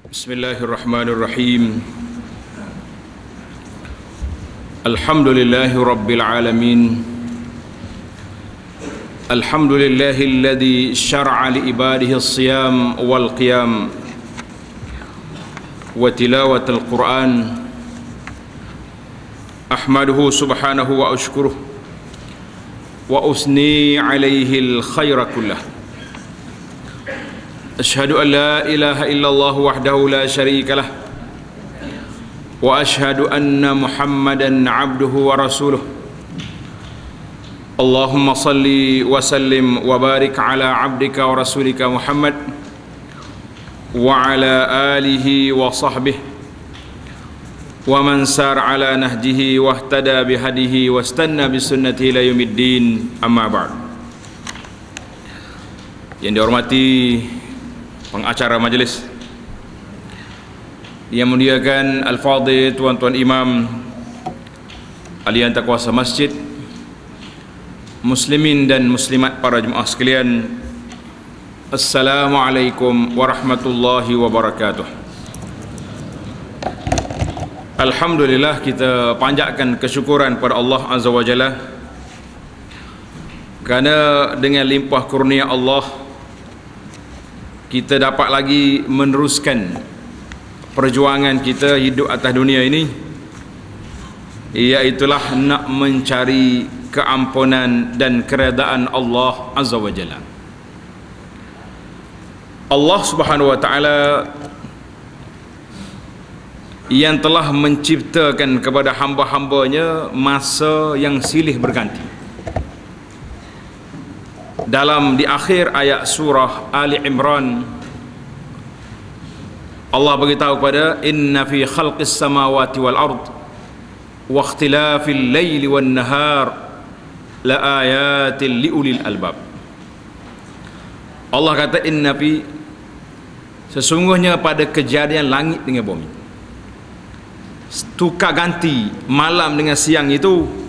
Bismillahirrahmanirrahim. Alhamdulillahi rabbil alamin. Alhamdulillahilladzi syara'a li ibadihi as-siyam wal qiyam wa tilawatul Qur'an. Ahmaduhu subhanahu wa ashkuruh wa usni alaihi al-khaira kullah. Asyhadu an la ilaha illallah wahdahu la syarika lah wa asyhadu anna Muhammadan abduhu wa rasuluh. Allahumma salli wa sallim wa barik ala abdika wa rasulika Muhammad wa ala alihi wa sahbihi wa man sar ala nahjihi wa ihtada bihadihi wa istanna bisunnatihi ila yaumiddin, amma ba'd. Yang dihormati pengacara majelis, yang muliakan al-fadhil tuan-tuan imam, ahli kuasa masjid, muslimin dan muslimat, para jemaah sekalian, assalamualaikum warahmatullahi wabarakatuh. Alhamdulillah, kita panjatkan kesyukuran kepada Allah Azza wa Jalla kerana dengan limpah kurnia Allah kita dapat lagi meneruskan perjuangan kita hidup atas dunia ini, iaitulah nak mencari keampunan dan keredaan Allah Azza wa Jalla. Allah Subhanahu wa Ta'ala yang telah menciptakan kepada hamba-hambanya masa yang silih berganti. Dalam di akhir ayat surah Ali Imran, Allah beritahu kepada inna fi khalqis samawati wal ard wa ikhtilafil laili wan nahar la ayatin liulil albab. Allah kata inna fi, sesungguhnya pada kejadian langit dengan bumi, tukar ganti malam dengan siang itu,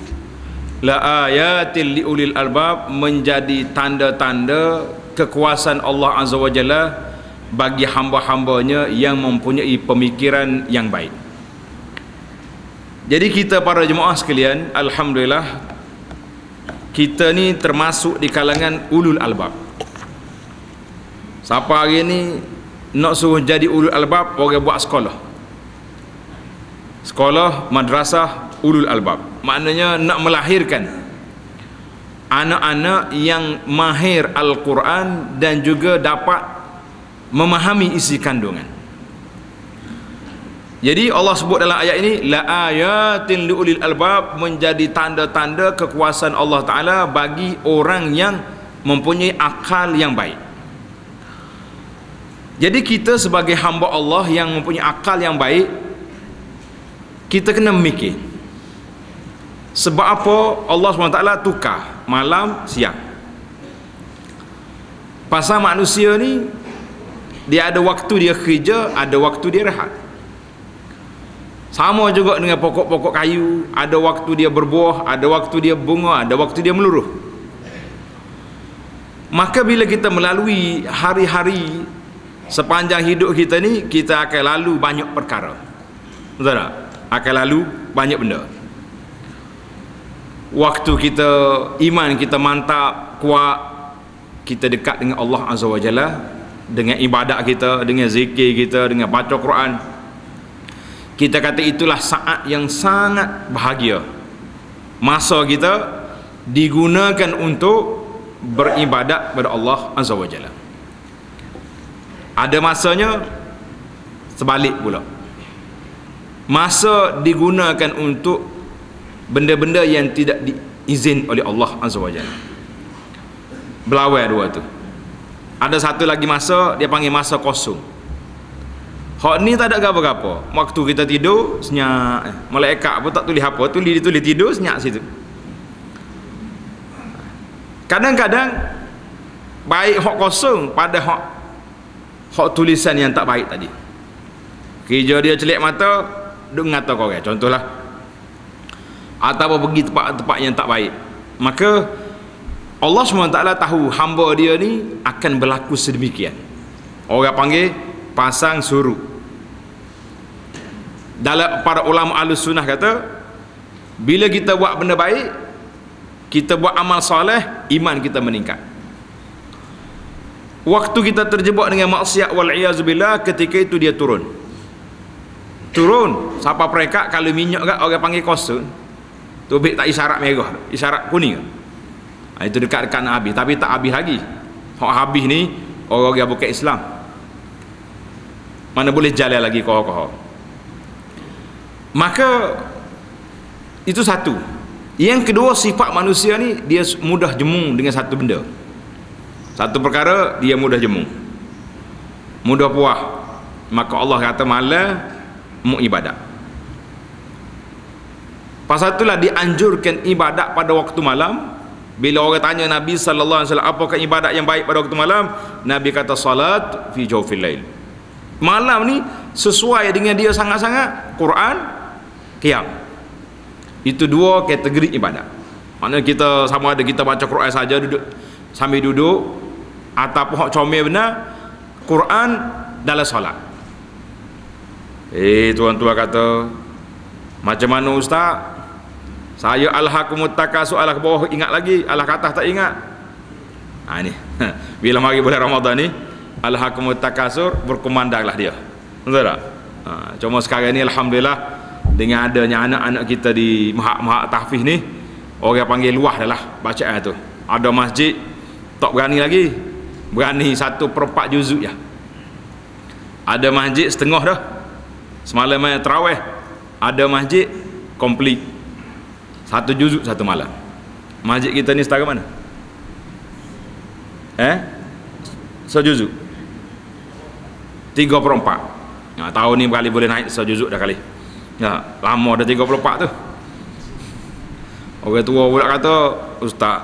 la ayatil liulil albab, menjadi tanda-tanda kekuasaan Allah Azza wa Jalla bagi hamba-hambanya yang mempunyai pemikiran yang baik. Jadi kita para jemaah sekalian, alhamdulillah kita ni termasuk di kalangan ulul albab. Siapa hari ni nak suruh jadi ulul albab, orang buat sekolah madrasah ulul albab, maknanya nak melahirkan anak-anak yang mahir Al-Quran dan juga dapat memahami isi kandungan. Jadi Allah sebut dalam ayat ini la ayatin liulil albab, menjadi tanda-tanda kekuasaan Allah Ta'ala bagi orang yang mempunyai akal yang baik. Jadi kita sebagai hamba Allah yang mempunyai akal yang baik, kita kena memikir sebab apa Allah SWT tukar malam siang. Pasal manusia ni, dia ada waktu dia kerja, ada waktu dia rehat. Sama juga dengan pokok-pokok kayu, ada waktu dia berbuah, ada waktu dia bunga, ada waktu dia meluruh. Maka bila kita melalui hari-hari sepanjang hidup kita ni, kita akan lalu banyak perkara, betul tak? Akan lalu banyak benda. Waktu kita, iman kita mantap, kuat, kita dekat dengan Allah Azza wa Jalla, dengan ibadat kita, dengan zikir kita, dengan baca Quran, kita kata itulah saat yang sangat bahagia. Masa kita digunakan untuk beribadat kepada Allah Azza wa Jalla. Ada masanya sebalik pula, masa digunakan untuk benda-benda yang tidak diizin oleh Allah Azza wa Jalla. Berlawan dua tu. Ada satu lagi masa, dia panggil masa kosong. Hak ni tak ada apa-apa. Waktu kita tidur senyap, malaikat pun tak tulis apa, tulis tidur senyap situ. Kadang-kadang baik hak kosong pada hak tulisan yang tak baik tadi. Kerja dia celik mata, duk ngata kau orang, contohlah, atau pergi tempat-tempat yang tak baik. Maka Allah SWT tahu hamba dia ni akan berlaku sedemikian. Orang panggil pasang surut. Dalam para ulama Ahlus Sunnah kata, bila kita buat benda baik, kita buat amal soleh, iman kita meningkat. Waktu kita terjebak dengan maksiat wal-iyazubillah, ketika itu dia turun. Siapa perekat kalau minyak kat orang panggil kosun. Tubik tak isyarat merah, isyarat kuning. Itu dekat-dekat nak habis, tapi tak habis lagi. Hak habis ni orang yang bukan Islam. Mana boleh jalan lagi koh-koh. Maka itu satu. Yang kedua, sifat manusia ni dia mudah jemu dengan satu benda. Satu perkara dia mudah jemu, mudah puas. Maka Allah kata malah mu ibadat. Pasal itulah dianjurkan ibadat pada waktu malam. Bila orang tanya Nabi sallallahu alaihi wasallam apakah ibadat yang baik pada waktu malam, Nabi kata salat fi jawfil lail. Malam ni sesuai dengan dia sangat-sangat Quran, qiyam. Itu dua kategori ibadat. Maknanya kita sama ada kita baca Quran saja duduk sambil duduk, ataupun hak comel benar Quran dalam solat. Tuan-tuan kata, macam mana ustaz? Saya alhaqumut takasur, alah ke bawah ingat lagi, alah ke atas tak ingat. Ni bila mari bulan Ramadan ni, alhaqumut takasur, berkumandanglah dia. Betul tak? Cuma sekarang ni alhamdulillah dengan adanya anak-anak kita di mahak-mahak tahfiz ni, orang panggil luah dah lah bacaan tu. Ada masjid tak berani lagi, berani 1/4 juzuk je. Ada masjid setengah dah, semalam tarawih. Ada masjid komplit 1 juzuk 1 malam. Masjid kita ni setara mana? Sejuzuk 3/4. Tahun ni berkali boleh naik sejuzuk dah kali. Lama dah 3/4 tu. Orang tua pula kata, ustaz,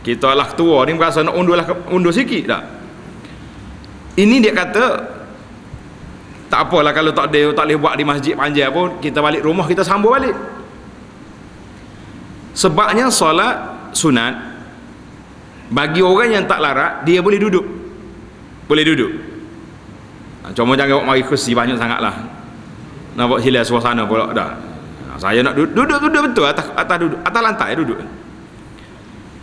kita lah tua ni berasa nak undur sikit tak? Ini dia kata tak apalah kalau tak boleh buat di masjid panjang pun, kita balik rumah kita sambung balik. Sebabnya solat sunat bagi orang yang tak larat, dia boleh duduk. Cuma jangan mari kursi banyak sangatlah. Nak buat hilang suasana pula dah. Saya nak duduk betul atas duduk, atas lantai duduk.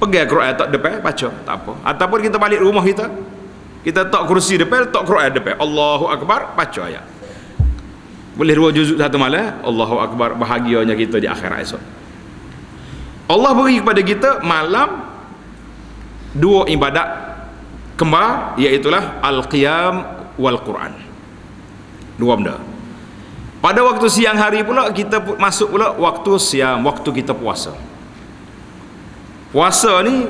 Pegang Quran tak depan baca, tak apa. Ataupun kita balik rumah kita tak kursi depan, tak Quran depan. Allahu akbar, baca ayat. Boleh 2 juzuk 1 malam. Allahu akbar, bahagianya kita di akhirat esok. Allah beri kepada kita malam 2 ibadat kembar, iaitulah al-qiyam wal Quran. 2 benda. Pada waktu siang hari pula kita masuk pula waktu siam, waktu kita puasa. Puasa ni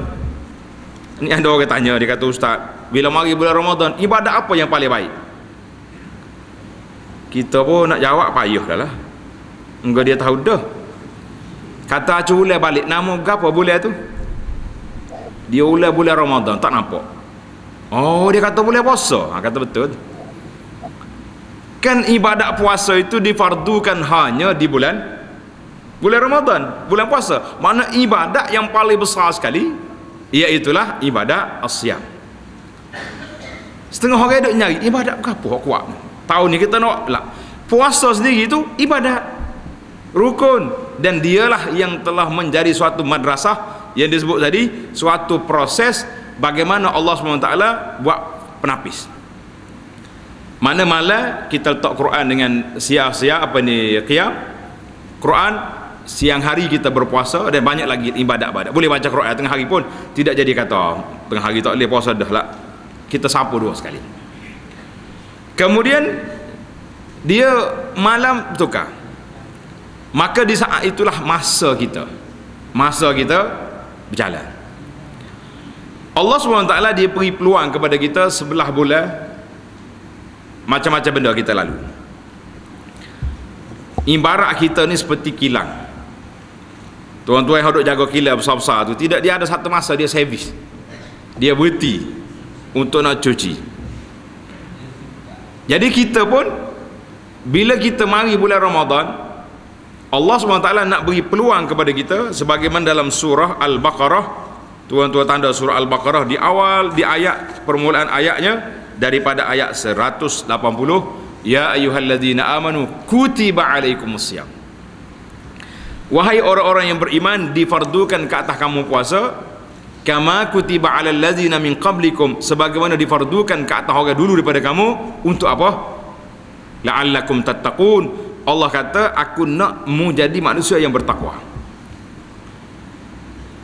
ada orang tanya, dia kata, ustaz, bila mari bulan Ramadan, ibadat apa yang paling baik? Kita pun nak jawab payah dah lah. Enggak dia tahu dah. Kata acu ulang balik, nama berapa bulan tu? Dia ulang bulan Ramadan, tak nampak. Oh, dia kata bulan puasa. Kata betul. Kan ibadat puasa itu difardukan hanya di bulan Ramadan, bulan puasa. Mana ibadat yang paling besar sekali, iaitulah ibadat as-siyam. Setengah orang duk nyari ibadat berapa hak kuat. Tahun ni kita nak lah. Puasa sendiri itu ibadat rukun, dan dialah yang telah menjadi suatu madrasah yang disebut tadi, suatu proses bagaimana Allah SWT buat penapis. Mana-mana kita letak Quran dengan siang-siang qiyam Quran, siang hari kita berpuasa, dan banyak lagi ibadat-ibadat. Boleh baca Quran tengah hari pun, tidak jadi kata tengah hari tak boleh puasa dah lah. Kita sapu 2 sekali. Kemudian dia malam tukar. Maka di saat itulah masa kita berjalan. Allah SWT dia beri peluang kepada kita 11 bulan, macam-macam benda kita lalu. Ibarat kita ni seperti kilang. Tuan-tuan yang duk jaga kilang besar-besar tu, tidak, dia ada satu masa dia servis, dia berhenti untuk nak cuci. Jadi kita pun bila kita mari bulan Ramadan, Allah SWT nak beri peluang kepada kita, sebagaimana dalam surah Al-Baqarah. Tuan-tuan tanda surah Al-Baqarah di awal, di ayat permulaan ayatnya, daripada ayat 180 ya ayyuhalladzina amanu kutiba alaikumusiyam, wahai orang-orang yang beriman, difardukan ke atas kamu puasa, kama kutiba alal ladzina min qablikum, sebagaimana difardukan ke atas orang dulu daripada kamu. Untuk apa? La'allakum tattaqun. Allah kata, aku nak mu jadi manusia yang bertakwa.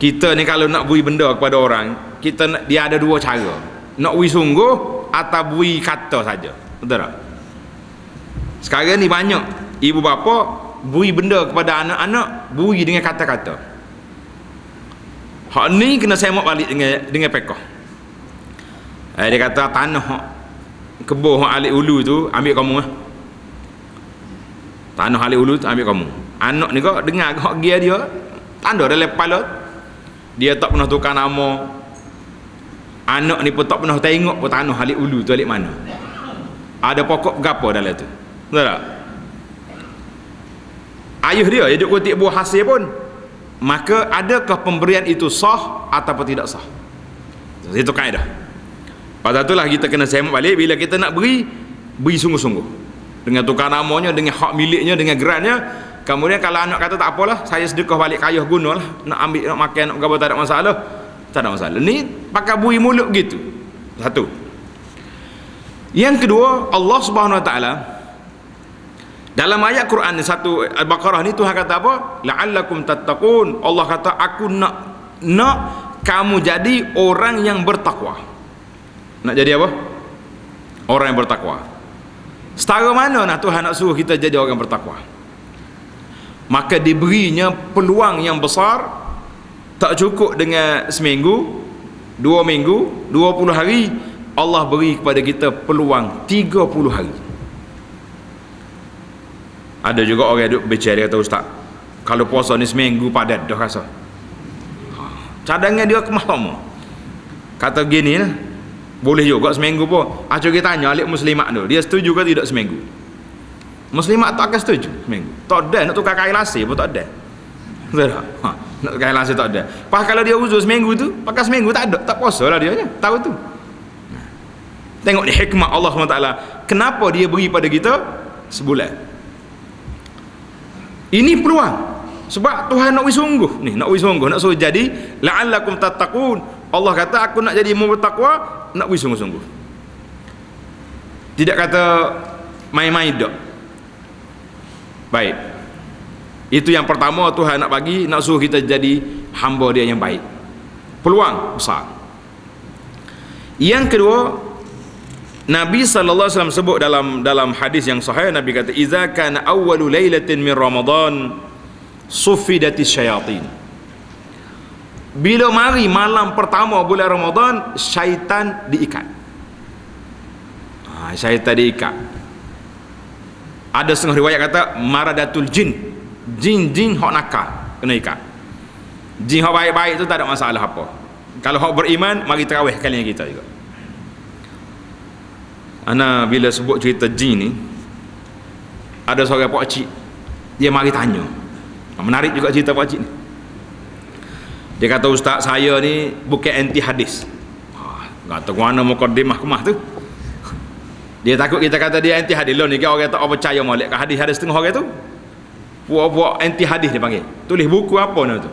Kita ni kalau nak beri benda kepada orang, dia ada dua cara, nak beri sungguh atau beri kata saja. Betul tak? Sekarang ni banyak ibu bapa beri benda kepada anak-anak, beri dengan kata-kata. Hak ni kena semak balik dengan pekoh. Dia kata tanah kebun hak alik ulu tu ambil kamu lah. Tanah alik ulu tu ambil kamu. Anak ni kau dengar hak dia tanda dalam kepala. Dia tak pernah tukar nama. Anak ni pun tak pernah tengok pun tanah alik ulu tu alik mana. Ada pokok berapa dalam tu. Betul tak? Ayah dia duduk kutip buah hasil pun. Maka adakah pemberian itu sah ataupun tidak sah? Itu kaedah. Pada itulah kita kena semak balik. Bila kita nak beri sungguh-sungguh, dengan tukar namanya, dengan hak miliknya, dengan gerannya. Kemudian kalau anak kata tak apalah, saya sedekah balik kayuh gunalah, nak ambil, nak makan, nak berapa, tak ada masalah. Tak ada masalah. Ni pakai beri mulut gitu. Satu. Yang kedua, Allah Subhanahu Wa Taala dalam ayat Quran satu Al-Baqarah ni, Tuhan kata apa? La'allakum tattaqun. Allah kata, aku nak kamu jadi orang yang bertakwa. Nak jadi apa? Orang yang bertakwa. Setara mana nak Tuhan nak suruh kita jadi orang bertakwa? Maka diberinya peluang yang besar. Tak cukup dengan seminggu, 2 minggu, 20 hari. Allah beri kepada kita peluang 30 hari. Ada juga orang duduk bercakap, kata ustaz, kalau puasa ni seminggu padat dah rasa. Cadangan dia kemah lama. Kata gini lah, boleh juga seminggu pun. Acuk kita tanya alik muslimat tu, dia setuju ke tidak seminggu? Muslimat tak akan setuju seminggu. Tak ada nak tukar kain lasih pun tak ada. Betul tak? Nak tukar kain lasih tak ada. Pas kalau dia uzur seminggu tu, pakai seminggu tak ada, tak puasa lah dia. Tahu tu. Tengok ni hikmah Allah SWT. Kenapa dia beri pada kita sebulan? Ini peluang. Sebab Tuhan nak sungguh ni, nak sungguh, nak suruh jadi la'allakum tattaqun. Allah kata aku nak jadi bertakwa, nak sungguh-sungguh. Tidak kata main-main dak. Baik. Itu yang pertama Tuhan nak bagi, nak suruh kita jadi hamba dia yang baik. Peluang besar. Yang kedua, Nabi sallallahu alaihi wasallam sebut dalam hadis yang sahih, Nabi kata idza kana awwalu lailatin min Ramadan suffidatis syayatin. Bila mari malam pertama bulan Ramadan, syaitan diikat. Syaitan diikat. Ada setengah riwayat kata maradatul jin. Jin hak nakal kena ikat. Jin hak baik-baik tu tak ada masalah apa. Kalau hak beriman, mari tarawih kalian kita juga. Ana bila sebut cerita jin ni, ada seorang pakcik, dia mari tanya. Menarik juga cerita pakcik ni. Dia kata, ustaz saya ni bukan anti hadis. Kata mana mukadimah kemah tu. Dia takut kita kata dia anti hadis. Lo ni orang tak percaya molek ke hadis, ada setengah orang tu puak-puak anti hadis dia panggil. Tulis buku apa ni tu.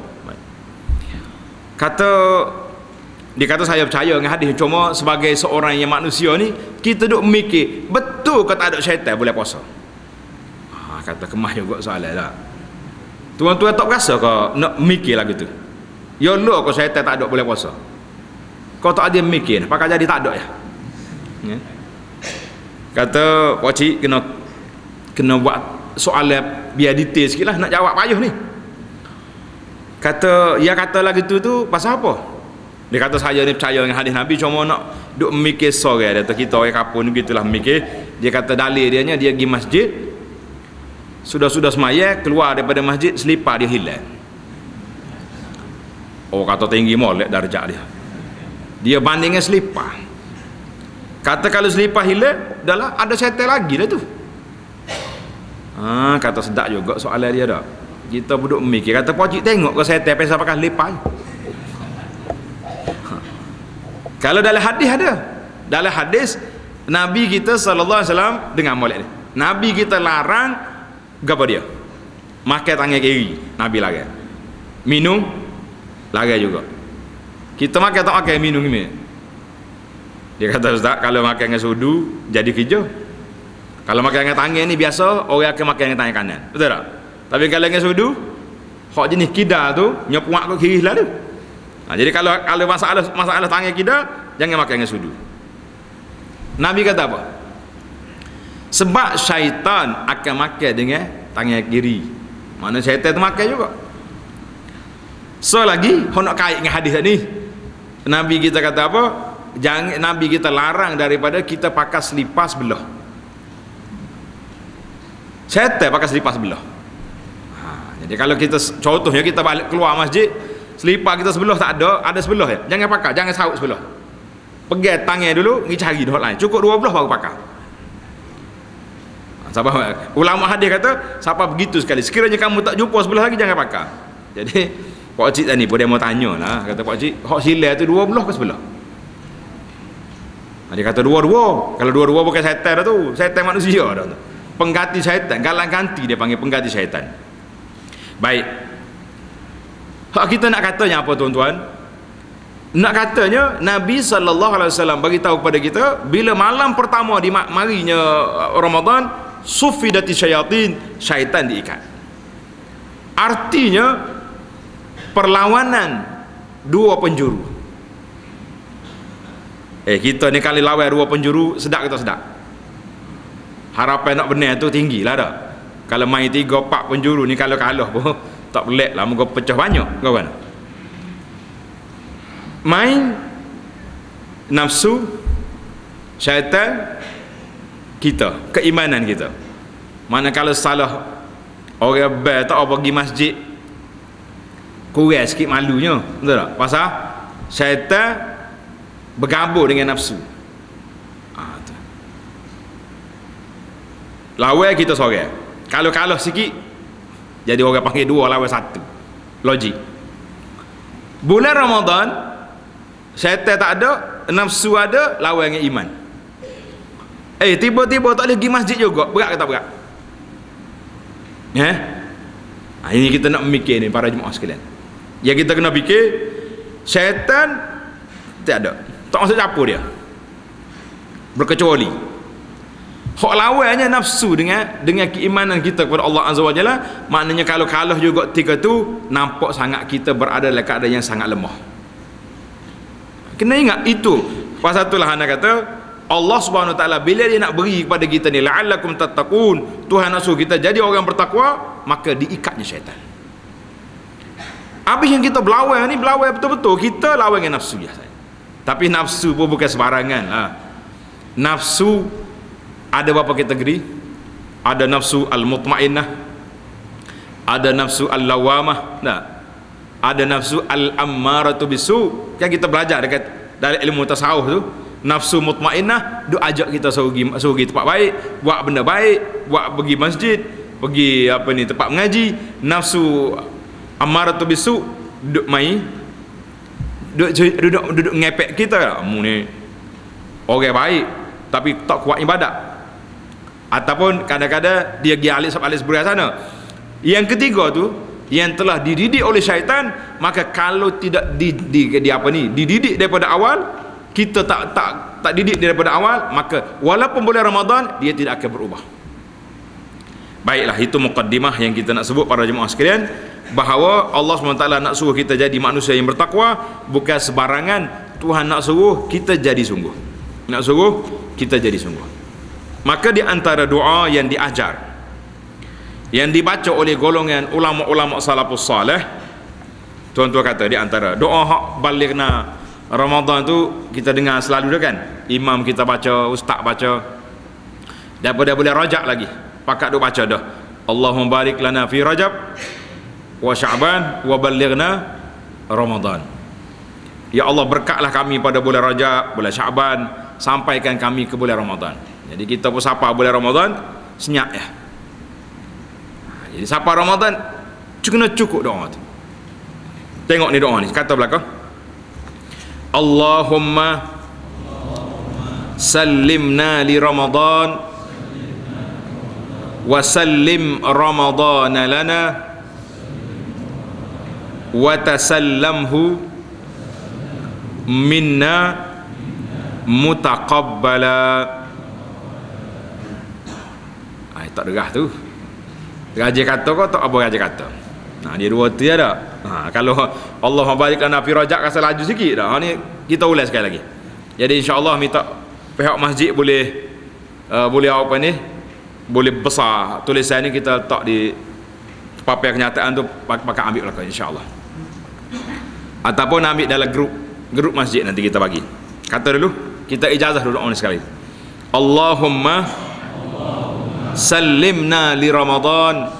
Dia kata saya percaya dengan hadis, cuma sebagai seorang yang manusia ni, kita duk mikir betul ke tak ada syaitan boleh puasa. Kata kemah juga soalan lah. Tuan-tuan tak berasa ke nak mikir lagi tu? Ya lo kau syaitan tak ada boleh puasa. Kau tak ada mikir, pakai jadi tak ada ya. Kata pakcik kena buat soalan biar detail sikit lah, nak jawab payuh ni. Kata lagi tu pasal apa? Dia kata saya ni percaya dengan hadis Nabi, cuma nak duk mikir sore. Dia kata kita orang kapun begitulah mikir. Dia kata dalil dia pergi masjid, sudah semaya, keluar daripada masjid, selipar dia hilang. Oh kata tinggi molek darjah dia. Dia bandingnya selipar. Kata kalau selipar hilang, dah ada syaitan lagi dah tu. Kata sedap juga soalan dia dah. Kita duduk mikir. Kata pakcik tengok ke syaitan pasal pakai selipar. Kalau dalam hadis ada. Dalam hadis Nabi kita sallallahu alaihi wasallam dengar molek ni. Nabi kita larang apa dia? Makan tangan kiri, Nabi larang. Minum larang juga. Kita makan tak makan minum ni. Dia kata, Ustaz, kalau makan dengan sudu jadi kerja. Kalau makan dengan tangan ni biasa, orang akan makan dengan tangan kanan. Betul tak? Tapi kalau dengan sudu, hak jenis kidal tu nyepuak ke kiri lah tu. Jadi kalau masalah tangan kidal, jangan makan dengan sudu. Nabi kata apa? Sebab syaitan akan makan dengan tangan kiri. Mana syaitan tu makan juga. So lagi, nak kait dengan hadis tadi. Nabi kita kata apa? Jangan, Nabi kita larang daripada kita pakai selipar sebelah. Syaitan pakai selipar sebelah. Jadi kalau kita, contohnya kita balik keluar masjid, selipar kita sebelah tak ada sebelah ya. Jangan pakai, jangan saut sebelah. Pegang tangan dulu, pergi cari dua lain. Cukup dua belah baru pakai. Sebab ulama hadis kata, siapa begitu sekali. Sekiranya kamu tak jumpa sebelah lagi, jangan pakai. Jadi Pak Cik tadi pun dia mau tanya lah. Kata Pak Cik, hak silai tu dua belah ke sebelah? Dia kata dua-dua. Kalau dua-dua bukan syaitan dah tu. Syaitan manusia dah tu. Pengganti syaitan. Galang ganti dia panggil pengganti syaitan. Baik. Hak kita nak katanya apa tuan-tuan? Nak katanya Nabi SAW bagi tahu kepada kita, bila malam pertama di marinya Ramadan, sufidati syayatin, syaitan diikat. Artinya perlawanan dua penjuru. Kita ni kali lawan dua penjuru, sedap kita sedap. Harapan nak benar tu tinggi lah dah. Kalau main 3-4 penjuru ni, kalau kalah pun tak pelik lah, muka pecah banyak kawan. Main nafsu, syaitan, kita, keimanan kita. Mana kalau salah orang bel tak pergi masjid, kurang sikit malunya, betul tak? Pasal syaitan bergabung dengan nafsu. Lawan kita seorang. Kalau kalah sikit, jadi orang panggil 2 lawan 1. Logik. Bulan Ramadan, syaitan tak ada, nafsu ada, lawan dengan iman. Tiba-tiba tak boleh pergi masjid juga. Berat ke tak berat? Ini kita nak memikir ni, para jemaah sekalian. Yang kita kena fikir, syaitan tak ada. Tak masuk campur dia. Berkecuali hak lawannya nafsu dengan keimanan kita kepada Allah Azza wa Jalla. Maknanya kalau kalah juga ketika tu, nampak sangat kita berada dalam keadaan yang sangat lemah. Kena ingat itu. Pasal itulah anda kata, Allah Subhanahu wa taala bila dia nak beri kepada kita ni la'allakum tattaqun, Tuhan nak suruh kita jadi orang bertakwa, maka diikatnya syaitan. Habis yang kita berlawan ni, berlawan betul-betul, kita lawan dengan nafsu biasa. Tapi nafsu pun bukan sembarangan lah. Nafsu ada berapa kategori? Ada nafsu al-mutmainnah, ada nafsu al-lawamah, ada nafsu al-ammaratu bisu. Yang kita belajar dekat dari ilmu tasawuf tu, nafsu mutmainnah duk ajak kita suruh pergi tempat baik, buat benda baik, buat pergi masjid, pergi tempat mengaji. Nafsu ammaratu bisu duk mai, duduk ngepek kita, kamu ni orang baik tapi tak kuat ibadat. Ataupun kadang-kadang dia pergi alis beras sana. Yang ketiga tu, yang telah dididik oleh syaitan, maka kalau tidak dididik daripada awal, kita tak didik daripada awal, maka walaupun bulan Ramadan dia tidak akan berubah. Baiklah, itu muqaddimah yang kita nak sebut para jemaah sekalian, bahawa Allah SWT nak suruh kita jadi manusia yang bertakwa, bukan sebarangan. Tuhan nak suruh kita jadi sungguh, nak suruh kita jadi sungguh. Maka di antara doa yang diajar, yang dibaca oleh golongan ulama-ulama salafus salih, tuan-tuan kata di antara doa hak balighna Ramadan tu kita dengar selalu dah kan, imam kita baca, ustaz baca, daripada boleh rajak lagi pakat duk baca dah, Allahumma barik lana fi Rajab wa Sya'ban wa balighna Ramadan. Ya Allah, berkatlah kami pada bulan Rajab, bulan Sya'ban, sampaikan kami ke bulan Ramadan. Jadi kita pun sapa bulan Ramadan senyap ya. Jadi sapa Ramadan kena cukup doa tu. Tengok ni doa ni, kata belakang, Allahumma sallimna li Ramadan wa sallim ramadana lana wa tasallamhu minna mutaqabbala. Tak derah tu. Raja kata kau tak apa raja kata. Dia dua tu ada. Kalau Allah membalikkan Nabi Rajab rasa laju sikit dah. Ni kita ulas sekali lagi. Jadi insya-Allah minta pihak masjid boleh apa ni? Boleh besar tulisan ni kita letak di papan kenyataan tu pakai ambil belakang insya-Allah. Ataupun ambil dalam grup masjid nanti kita bagi. Kata dulu, kita ijazah dulu on sekali. Allahumma sallimna li Ramadan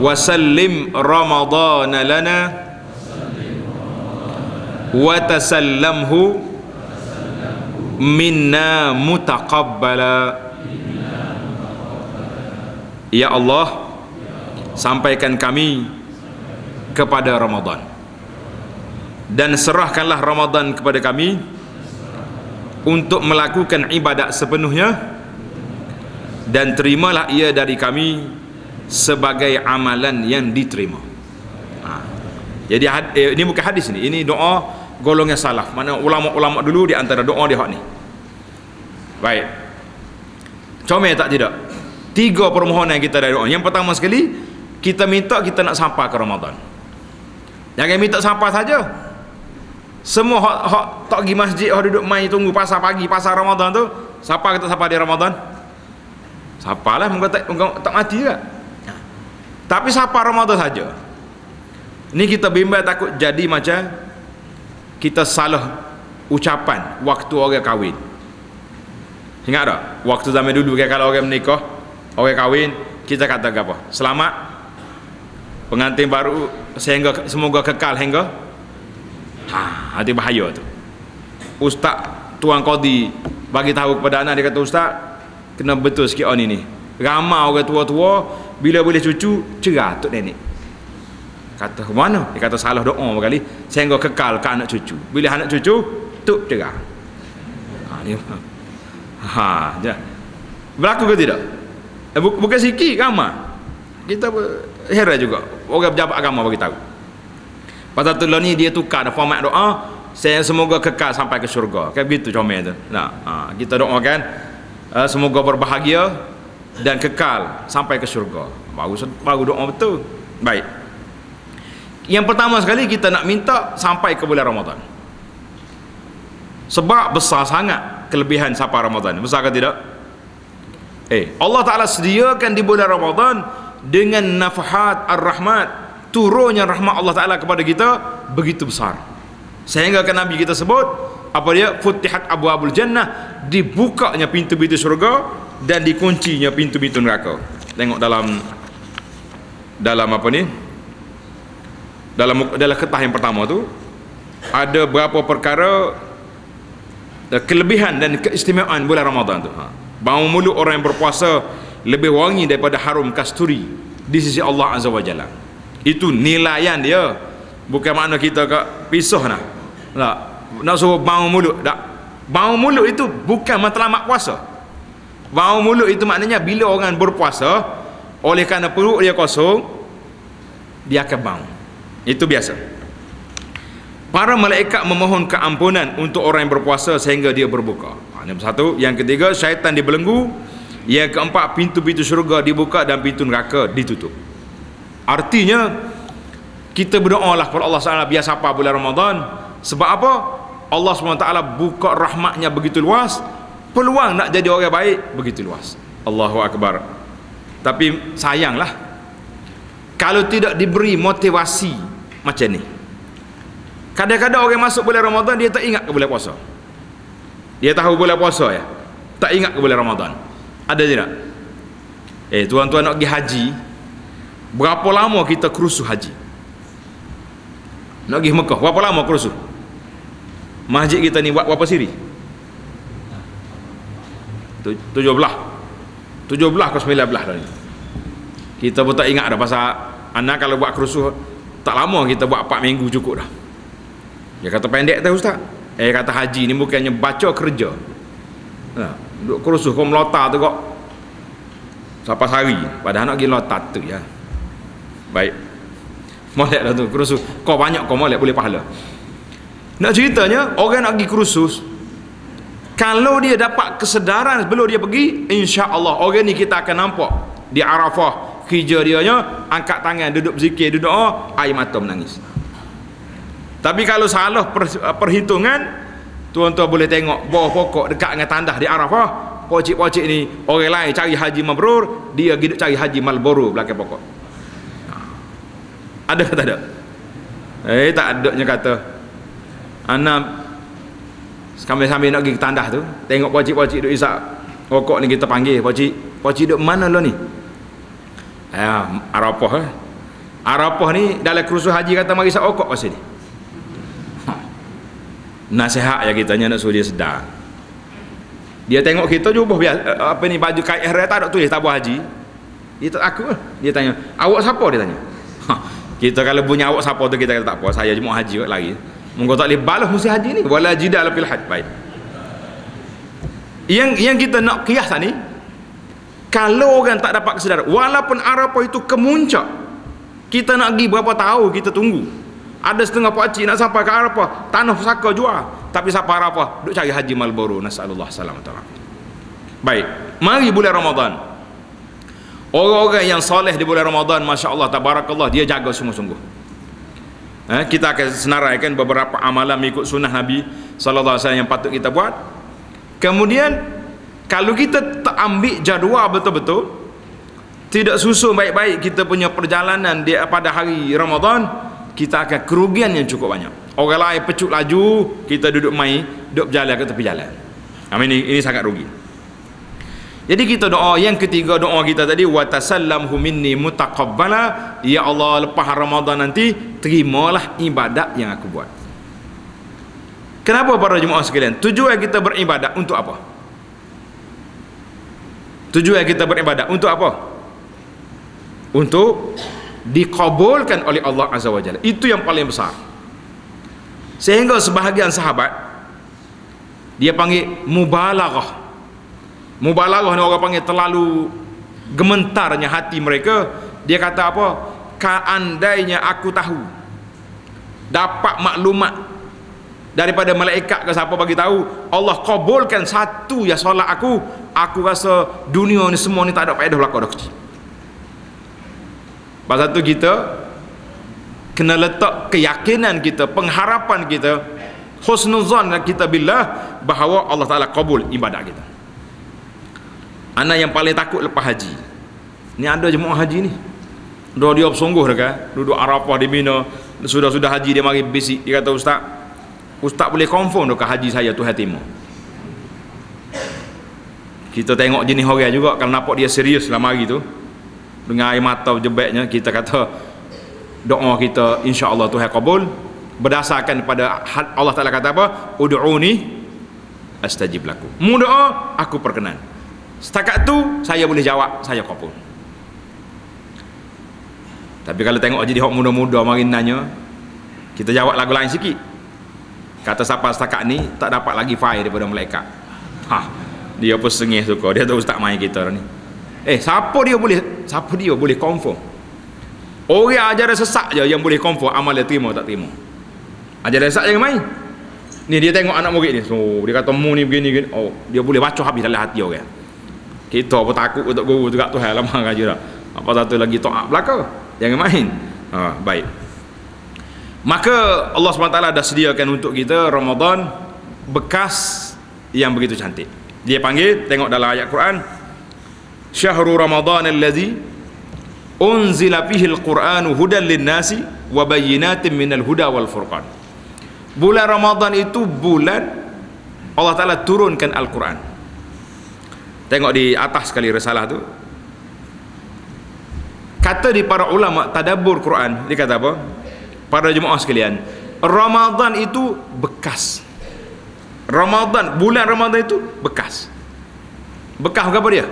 wa sallim Ramadana lana wa tasallamhu minna mutaqabbala. Ya Allah, sampaikan kami kepada Ramadan dan serahkanlah Ramadan kepada kami untuk melakukan ibadat sepenuhnya, dan terimalah ia dari kami sebagai amalan yang diterima. Jadi ini bukan hadis ini doa golongan salaf. Mana ulama-ulama dulu di antara doa dia hak ni. Baik. Comel tak tidak? 3 permohonan kita dari doa. Yang pertama sekali, kita minta kita nak sampai ke Ramadan. Jangan minta sampai saja. Semua hak tak pergi masjid, hak duduk main tunggu pasar pagi, pasar Ramadan tu, siapa kata sampai di Ramadan? Siapalah tak mati juga. Tapi siapa Ramadan saja. Ni kita bimbang takut jadi macam kita salah ucapan waktu orang kahwin. Ingat tak? Waktu zaman dulu kan, kalau orang menikah, orang kahwin, kita kata apa? Selamat pengantin baru sehingga semoga kekal hingga. Hati bahaya tu. Ustaz tuan qadi bagi tahu kepada anak, dia kata, ustaz kena betul sikit on ini. Ramai orang tua-tua bila boleh cucu cerah tok nenek. Kata mana? Dia kata salah doa berkali sehingga kekal ke anak cucu. Bila anak cucu tok cerah. Ni. Dia. Berlaku ke tidak? Bukan sikit ramai. Kita heran juga. Orang pejabat agama bagi tahu. Pasal tu ni dia tukar format doa, saya semoga kekal sampai ke syurga. Kan begitu comel tu. Kita doakan semoga berbahagia dan kekal sampai ke syurga. Baru doa betul. Baik. Yang pertama sekali kita nak minta sampai ke bulan Ramadan. Sebab besar sangat kelebihan sampai Ramadan. Besar ke tidak? Allah Ta'ala sediakan di bulan Ramadan dengan nafahat ar-rahmat, turunnya rahmat Allah Ta'ala kepada kita begitu besar. Sehingga kan Nabi kita sebut apa dia? Futihat abwabul jannah, dibukanya pintu-pintu syurga dan dikuncinya pintu-pintu neraka. Tengok dalam apa ni? Dalam ketah yang pertama tu ada berapa perkara kelebihan dan keistimewaan bulan Ramadan tu. Bau mulut orang yang berpuasa lebih wangi daripada harum kasturi di sisi Allah Azza wa Jalla. Itu nilaian dia. Bukan makna kita pisah nak suruh bau mulut tak. Bau mulut itu bukan matlamat puasa. Bau mulut itu maknanya bila orang berpuasa, oleh kerana perut dia kosong, dia akan bau. Itu biasa. Para malaikat memohon keampunan untuk orang yang berpuasa sehingga dia berbuka. Ini satu. Yang ketiga, syaitan dibelenggu. Yang keempat, pintu-pintu syurga dibuka dan pintu neraka ditutup. Artinya kita berdoalah kepada Allah SWT biar sampai bulan Ramadan. Sebab apa? Allah SWT buka rahmatnya begitu luas, peluang nak jadi orang baik begitu luas. Allahu Akbar. Tapi sayanglah kalau tidak diberi motivasi macam ni. Kadang-kadang orang masuk bulan Ramadan dia tak ingat ke bulan puasa. Dia tahu bulan puasa ya, tak ingat ke bulan Ramadan. Ada tidak? Tuan-tuan nak pergi haji, berapa lama kita kerusuh haji? Nak pergi Mekah, berapa lama kerusuh? Masjid kita ni buat berapa siri? 17 ke 19 dah ni. Kita pun tak ingat dah pasal anak kalau buat kerusuh tak lama, kita buat 4 minggu cukup dah. Dia kata pendek tu ustaz. Kata haji ni bukannya baca kerja. Duduk kerusuh kau melota tu kok. Siapa hari padahal nak pergi lotat tu ya. Baik, molek lah tu kursus. Kau banyak kau molek boleh pahala. Nak ceritanya orang nak pergi kursus, kalau dia dapat kesedaran sebelum dia pergi, insya-Allah orang ni kita akan nampak di Arafah kerja dia nya angkat tangan, duduk zikir, duduk air mata menangis. Tapi kalau salah perhitungan, tuan-tuan boleh tengok bawah pokok dekat dengan tandah di Arafah, pocik-pocik ni orang lain cari haji mabrur, dia hidup cari haji Malboro belakang pokok. Ada ke tak ada? Tak ada nya kata. Anak sambil-sambil nak pergi ke tandah tu, tengok pocik-pocik duk isap rokok ni, kita panggil pocik duk mana lo ni? Arafah. Arafah ni dalam kursus haji kata mari isap rokok pasal ni. Nasihat ya kitanya nak suruh dia sedar. Dia tengok kita jubah biasa, apa ni baju kait ihram tak ada tulis tabur haji. Dia tak aku. Dia tanya, "Awak siapa?" dia tanya. Kita kalau punya awak siapa tu kita kata tak apa, saya jemaah haji kot lagi. Mungkin tak boleh balas musim haji ni, wala jidal fil hajj. Baik. Yang kita nak kias ni, kalau orang tak dapat kesedaran, walaupun Arafah itu kemuncak, kita nak pergi berapa tahun kita tunggu. Ada setengah pakcik nak sampai ke Arafah, tanah pusaka jual, tapi sampai Arafah duk cari haji Malboro, nasallallahu salamata. Baik, mari bulan Ramadan. Orang-orang yang soleh di bulan Ramadan, masya-Allah tabarakallah, dia jaga sungguh-sungguh. Kita akan senaraikan beberapa amalan mengikut sunnah Nabi sallallahu alaihi wasallam yang patut kita buat. Kemudian kalau kita tak ambil jadual betul-betul, tidak susun baik-baik kita punya perjalanan di pada hari Ramadan, kita akan kerugian yang cukup banyak. Orang lain pecut laju, kita duduk main, duduk berjalan ke tepi jalan. Ini sangat rugi. Jadi kita doa yang ketiga, doa kita tadi, wa tasallamhu minni mutaqabbala, ya Allah lepas Ramadan nanti terimalah ibadat yang aku buat. Kenapa para jemaah sekalian? Tujuan kita beribadat untuk apa? Tujuan kita beribadat untuk apa? Untuk dikabulkan oleh Allah Azza wa Jalla. Itu yang paling besar. Sehingga sebahagian sahabat dia panggil mubalaghah. Mubalaghah ni orang panggil terlalu gementarnya hati mereka. Dia kata apa? Andainya aku tahu, dapat maklumat daripada malaikat ke siapa bagi tahu, Allah kabulkan satu ya solat aku rasa dunia ni semua ni tak ada faedah belaka dah kecil. Pasal tu kita kena letak keyakinan kita, pengharapan kita, husnuzan kita billah bahawa Allah Ta'ala kabul ibadat kita. Anak yang paling takut lepas haji ni, ada jemaah haji ni dia bersungguh dekat duduk Arafah di Mina, sudah haji dia mari bisik, dia kata ustaz boleh confirm dekat haji saya tu hatimah. Kita tengok jenis orang juga, kalau nampak dia serius dalam hari tu dengan air mata jebeknya, kita kata doa kita insya-Allah Tuhan kabul berdasarkan pada Allah Ta'ala kata apa? Ud'uni astajib lakum. Mu doa aku perkenan. Setakat tu saya boleh jawab, saya kabul. Tapi kalau tengok jadi hak muda-muda mari nanya, kita jawab lagu lain sikit. Kata siapa setakat ni tak dapat lagi file daripada malaikat. Dia pun sengih suka. Dia tahu ustaz main kita ni. Siapa dia boleh confirm? Orang ajaran sesak je yang boleh confirm amal dia terima tak terima. Ajaran sesak jangan main. Ni dia tengok anak murid ni. So dia kata mu ni begini. Oh, dia boleh baca habis dalam hati orang. Kita pun takut untuk guru juga Tuhan lama ngaji dah. Apa satu lagi taat belaka. Jangan main. Baik. Maka Allah SWT dah sediakan untuk kita Ramadan bekas yang begitu cantik. Dia panggil, tengok dalam ayat Quran, Syahrul Ramadan allazi unzila fihi al-Qur'anu hudan lin-nasi wa bayyinatin minal huda wal furqan. Bulan Ramadan itu bulan Allah Ta'ala turunkan Al-Quran. Tengok di atas sekali risalah tu, kata di para ulama tadabbur Quran, dia kata apa? Para jemaah sekalian, Ramadan itu bekas. Bulan Ramadan itu bekas. Bekas apa dia?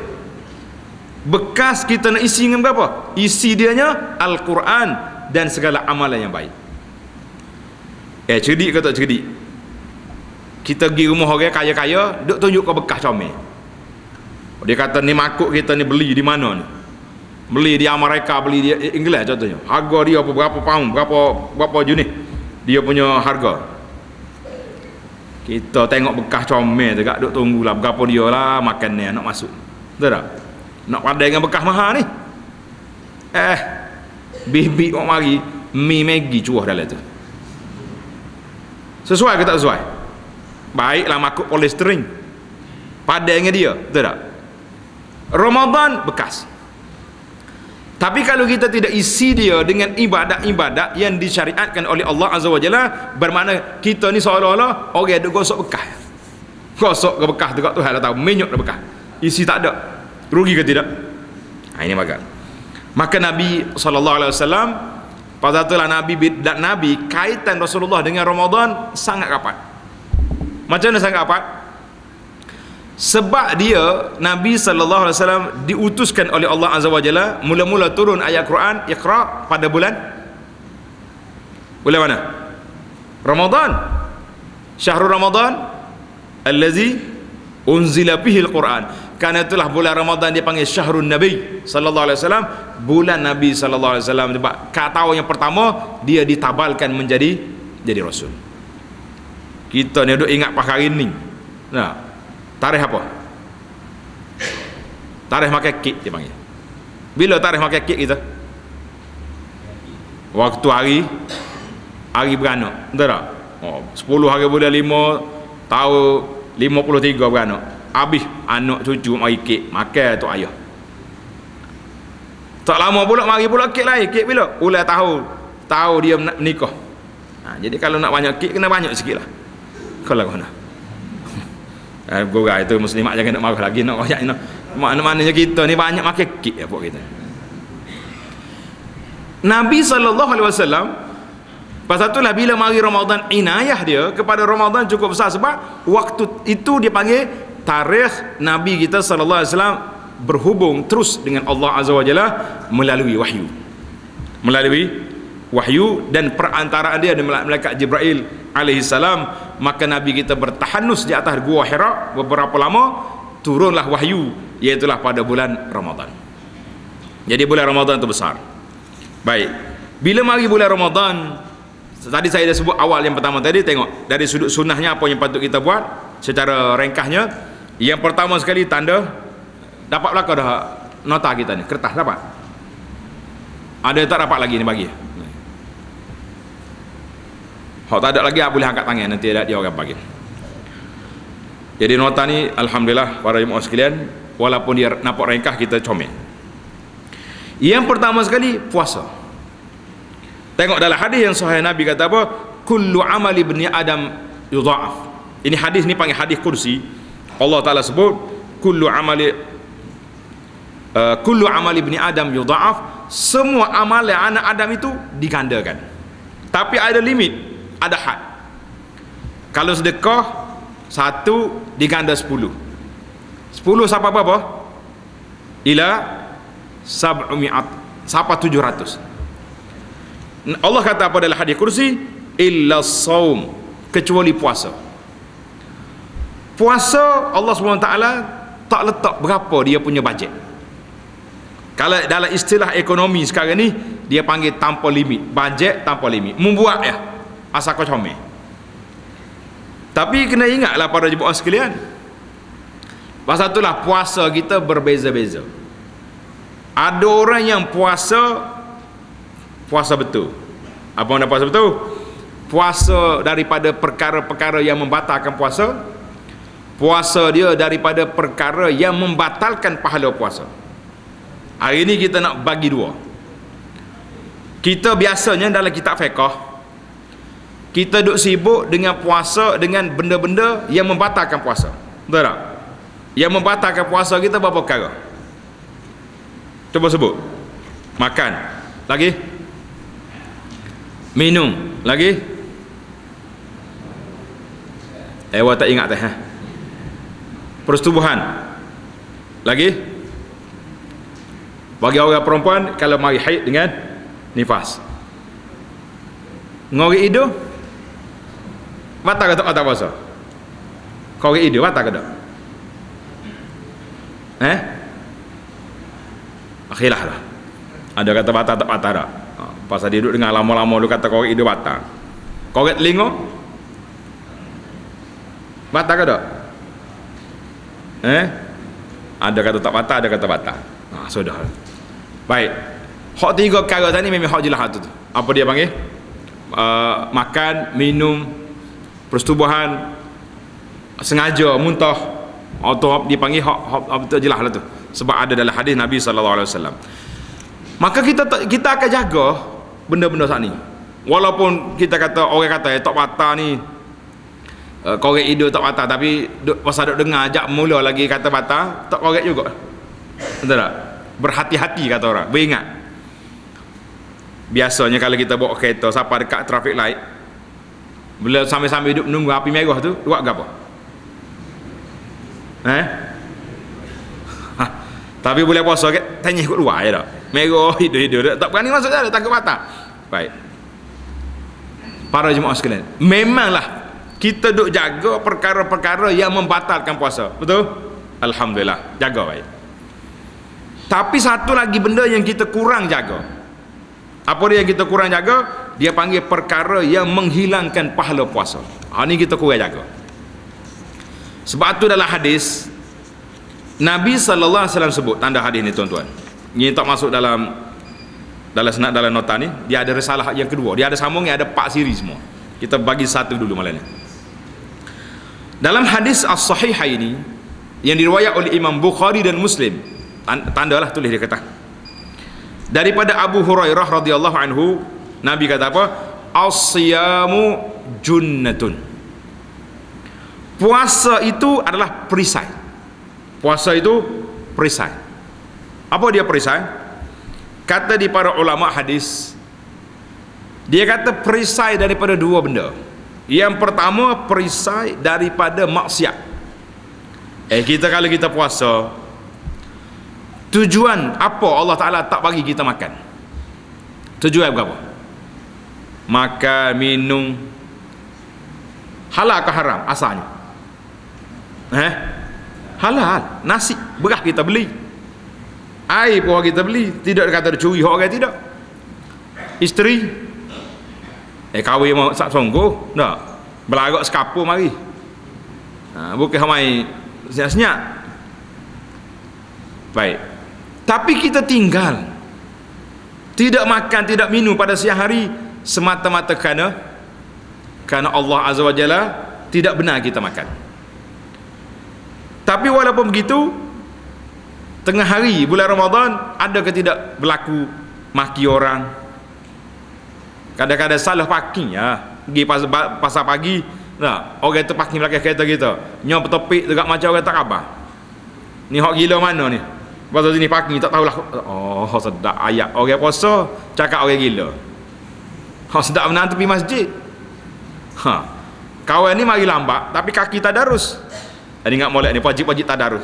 Bekas kita nak isi dengan apa? Isi dianya Al-Quran dan segala amalan yang baik. Cerdik ke tak cerdik? Kita pergi rumah orang kaya-kaya, duk tunjuk ke bekas comel. Dia kata ni makuk kita ni beli di mana ni? Beli di Amerika, beli di Inggeris contohnya. Harga dia berapa pound, berapa unit dia punya harga. Kita tengok bekas comel tu, duk tunggulah berapa dia lah makan ni nak masuk. Betul tak? Nak pandai dengan bekas mahal ni. Bibi orang mari mi Maggi cuah dalam tu. Sesuai ke tak sesuai? Baiklah makuk polystyrene. Pandai dengan dia, betul tak? Ramadan bekas. Tapi kalau kita tidak isi dia dengan ibadat-ibadat yang disyariatkan oleh Allah Azza wa Jalla, bermakna kita ni seolah-olah orang duk gosok bekas. Gosok ke bekas tu kat Tuhan dah tahu, minyak dah bekas. Isi tak ada. Rugi ke tidak? Ini maka Nabi SAW, pada itulah Nabi kaitan Rasulullah dengan Ramadan sangat rapat. Macam mana sangat rapat? Sebab dia Nabi SAW diutuskan oleh Allah Azza wa Jalla, mula-mula turun ayat Quran Iqra pada bulan mana? Ramadan. Syahrul Ramadan allazi unzila fihi al-Quran. Karena itulah bulan Ramadan dia panggil Syahrul Nabi sallallahu alaihi wasallam, bulan Nabi sallallahu alaihi wasallam. Sebab tahun yang pertama dia ditabalkan menjadi rasul. Kita ni duk ingat perkara ni. Nah, tarikh apa? Tarikh makan kek dia panggil. Bila tarikh makan kek kita? Waktu hari beranak. Betul tak? 10 hari bulan 5 tahun 53 beranak. Habis anak cucu mari kek makan tu ayah. Tak lama pula mari pula kek lain. Kek bila? Ulang tahun dia nikah. Jadi kalau nak banyak kek kena banyak sikit lah. Kalau kau nak Gora itu muslimat jangan nak marah lagi nak banyak nak. Maknanya kita ni banyak makan kek buat kita. Nabi SAW pasal itulah bila mari Ramadan, inayah dia kepada Ramadan cukup besar. Sebab waktu itu dia panggil tarikh Nabi kita SAW berhubung terus dengan Allah Azza wa Jalla melalui wahyu dan perantaraan dia dengan malaikat Jibril alaihi salam. Maka Nabi kita bertahanus di atas gua Hira beberapa lama, turunlah wahyu, iaitulah pada bulan Ramadan. Jadi bulan Ramadan itu besar. Baik, bila mari bulan Ramadan, tadi saya dah sebut awal yang pertama tadi, tengok dari sudut sunnahnya apa yang patut kita buat secara ringkasnya. Yang pertama sekali tanda, dapat belakang dah nota kita ni, kertas dapat? Ada tak dapat lagi ni bagi? Kalau tak ada lagi boleh angkat tangan, nanti ada dia orang bagi. Jadi nota ni alhamdulillah para jemaah sekalian, walaupun dia nampak ringkas kita comel. Yang pertama sekali puasa. Tengok dalam hadis yang sahih Nabi kata apa? Kullu amali ibni Adam yudha'af. Ini hadis ni panggil hadis kursi. Allah Taala sebut kullu amali ibni Adam yudha'af. Semua amalan anak Adam itu digandakan. Tapi ada limit, ada had. Kalau sedekah 1 diganda 10 sampai berapa? Ila 700 sampai 700. Allah kata apa dalam hadis kursi? Illa saum, kecuali puasa. Puasa Allah SWT tak letak berapa dia punya bajet. Kalau dalam istilah ekonomi sekarang ni dia panggil tanpa limit, bajet tanpa limit. Membuat ya asal kau comel. Tapi kena ingatlah para jemaah sekalian, pasal itulah puasa kita berbeza-beza. Ada orang yang puasa betul. Apa makna puasa betul? Puasa daripada perkara-perkara yang membatalkan puasa. Puasa dia daripada perkara yang membatalkan pahala puasa. Hari ini kita nak bagi dua. Kita biasanya dalam kitab fiqh, kita duk sibuk dengan puasa dengan benda-benda yang membatalkan puasa. Betul tak? Yang membatalkan puasa kita berapa perkara? Cuba sebut. Makan. Lagi? Minum. Lagi? Awak tak ingat dah. Persetubuhan. Lagi? Bagi orang perempuan kalau mari haid dengan nifas. Ngorek hidung batal ke tak batal puasa? Korek hidung batal ke tak? Eh? Akhilah lah. Ada kata batal tak batal tak? Pasal dia duduk dengan lama-lama lu kata korek hidung batal. Korek telinga batal ke tak? Ada kata tak batal, ada kata batal. Sudah. Baik. Hak 3 perkara tadi memang hak jelas tu. Apa dia panggil? Makan, minum, persetubuhan, sengaja muntah, atau dipanggil hak betul jelas lah tu. Sebab ada dalam hadis Nabi sallallahu alaihi wasallam. Maka kita akan jaga benda-benda saat ni. Walaupun kita kata orang kata tak batal ni korek hidung tak batal, tapi pasal duk dengar ajak mula lagi kata batal, tak korek juga. Betul tak? Berhati-hati kata orang, beringat. Biasanya kalau kita bawa kereta siapa dekat traffic light, bila sambil-sambil hidup menunggu api merah tu, buat apa? Tapi boleh puasa ke? Tanya ikut luar je tak? Merah, hidup-hidup tak berani masuk dalam, takut batal. Baik. Para jemaah sekalian, memanglah kita duk jaga perkara-perkara yang membatalkan puasa. Betul? Alhamdulillah, jaga baik. Tapi satu lagi benda yang kita kurang jaga. Apa dia yang kita kurang jaga? Dia panggil perkara yang menghilangkan pahala puasa. Ini kita kurang jaga. Sebab tu dalam hadis Nabi sallallahu alaihi wasallam sebut, tanda hadis ni tuan-tuan. Ini tak masuk dalam senad dalam nota ni. Dia ada risalah yang kedua. Dia ada sambung, ada 4 siri semua. Kita bagi satu dulu malam ni. Dalam hadis as-sahihai ini yang diriwayat oleh Imam Bukhari dan Muslim, tandalah tulis dia kata. Daripada Abu Hurairah radhiyallahu anhu, Nabi kata apa? As-siyamu junnatun. Puasa itu adalah perisai. Puasa itu perisai. Apa dia perisai? Kata di para ulama hadis, dia kata perisai daripada 2 benda. Yang pertama, perisai daripada maksiat. Kita kalau kita puasa, tujuan apa Allah Ta'ala tak bagi kita makan? Tujuan berapa? Makan, minum. Halal ke haram asalnya? Halal. Nasi, beras kita beli, air pun kita beli. Tidak kata curi orang, tidak. Isteri kahwin mau sak songgoh tak belagak sekapur mari, bukan hamai senyap-senyap. Baik, tapi kita tinggal tidak makan, tidak minum pada siang hari semata-mata kerana Allah Azza wa Jalla tidak benar kita makan. Tapi walaupun begitu, tengah hari bulan Ramadan, ada ke tidak berlaku maki orang? Kadang-kadang salah parking ya. Pergi pasar pagi, nah, orang tu parking belakang kereta kita. Nyop topik dekat macam orang tak khabar. Ni hak gila mana ni? Pasal sini parking tak tahulah. Oh, sedap ayat orang puasa cakap orang gila. Sedap benar tepi masjid. Kawan ni mari lambat tapi kaki tadarus. Ada ingat molek ni wajib tadarus.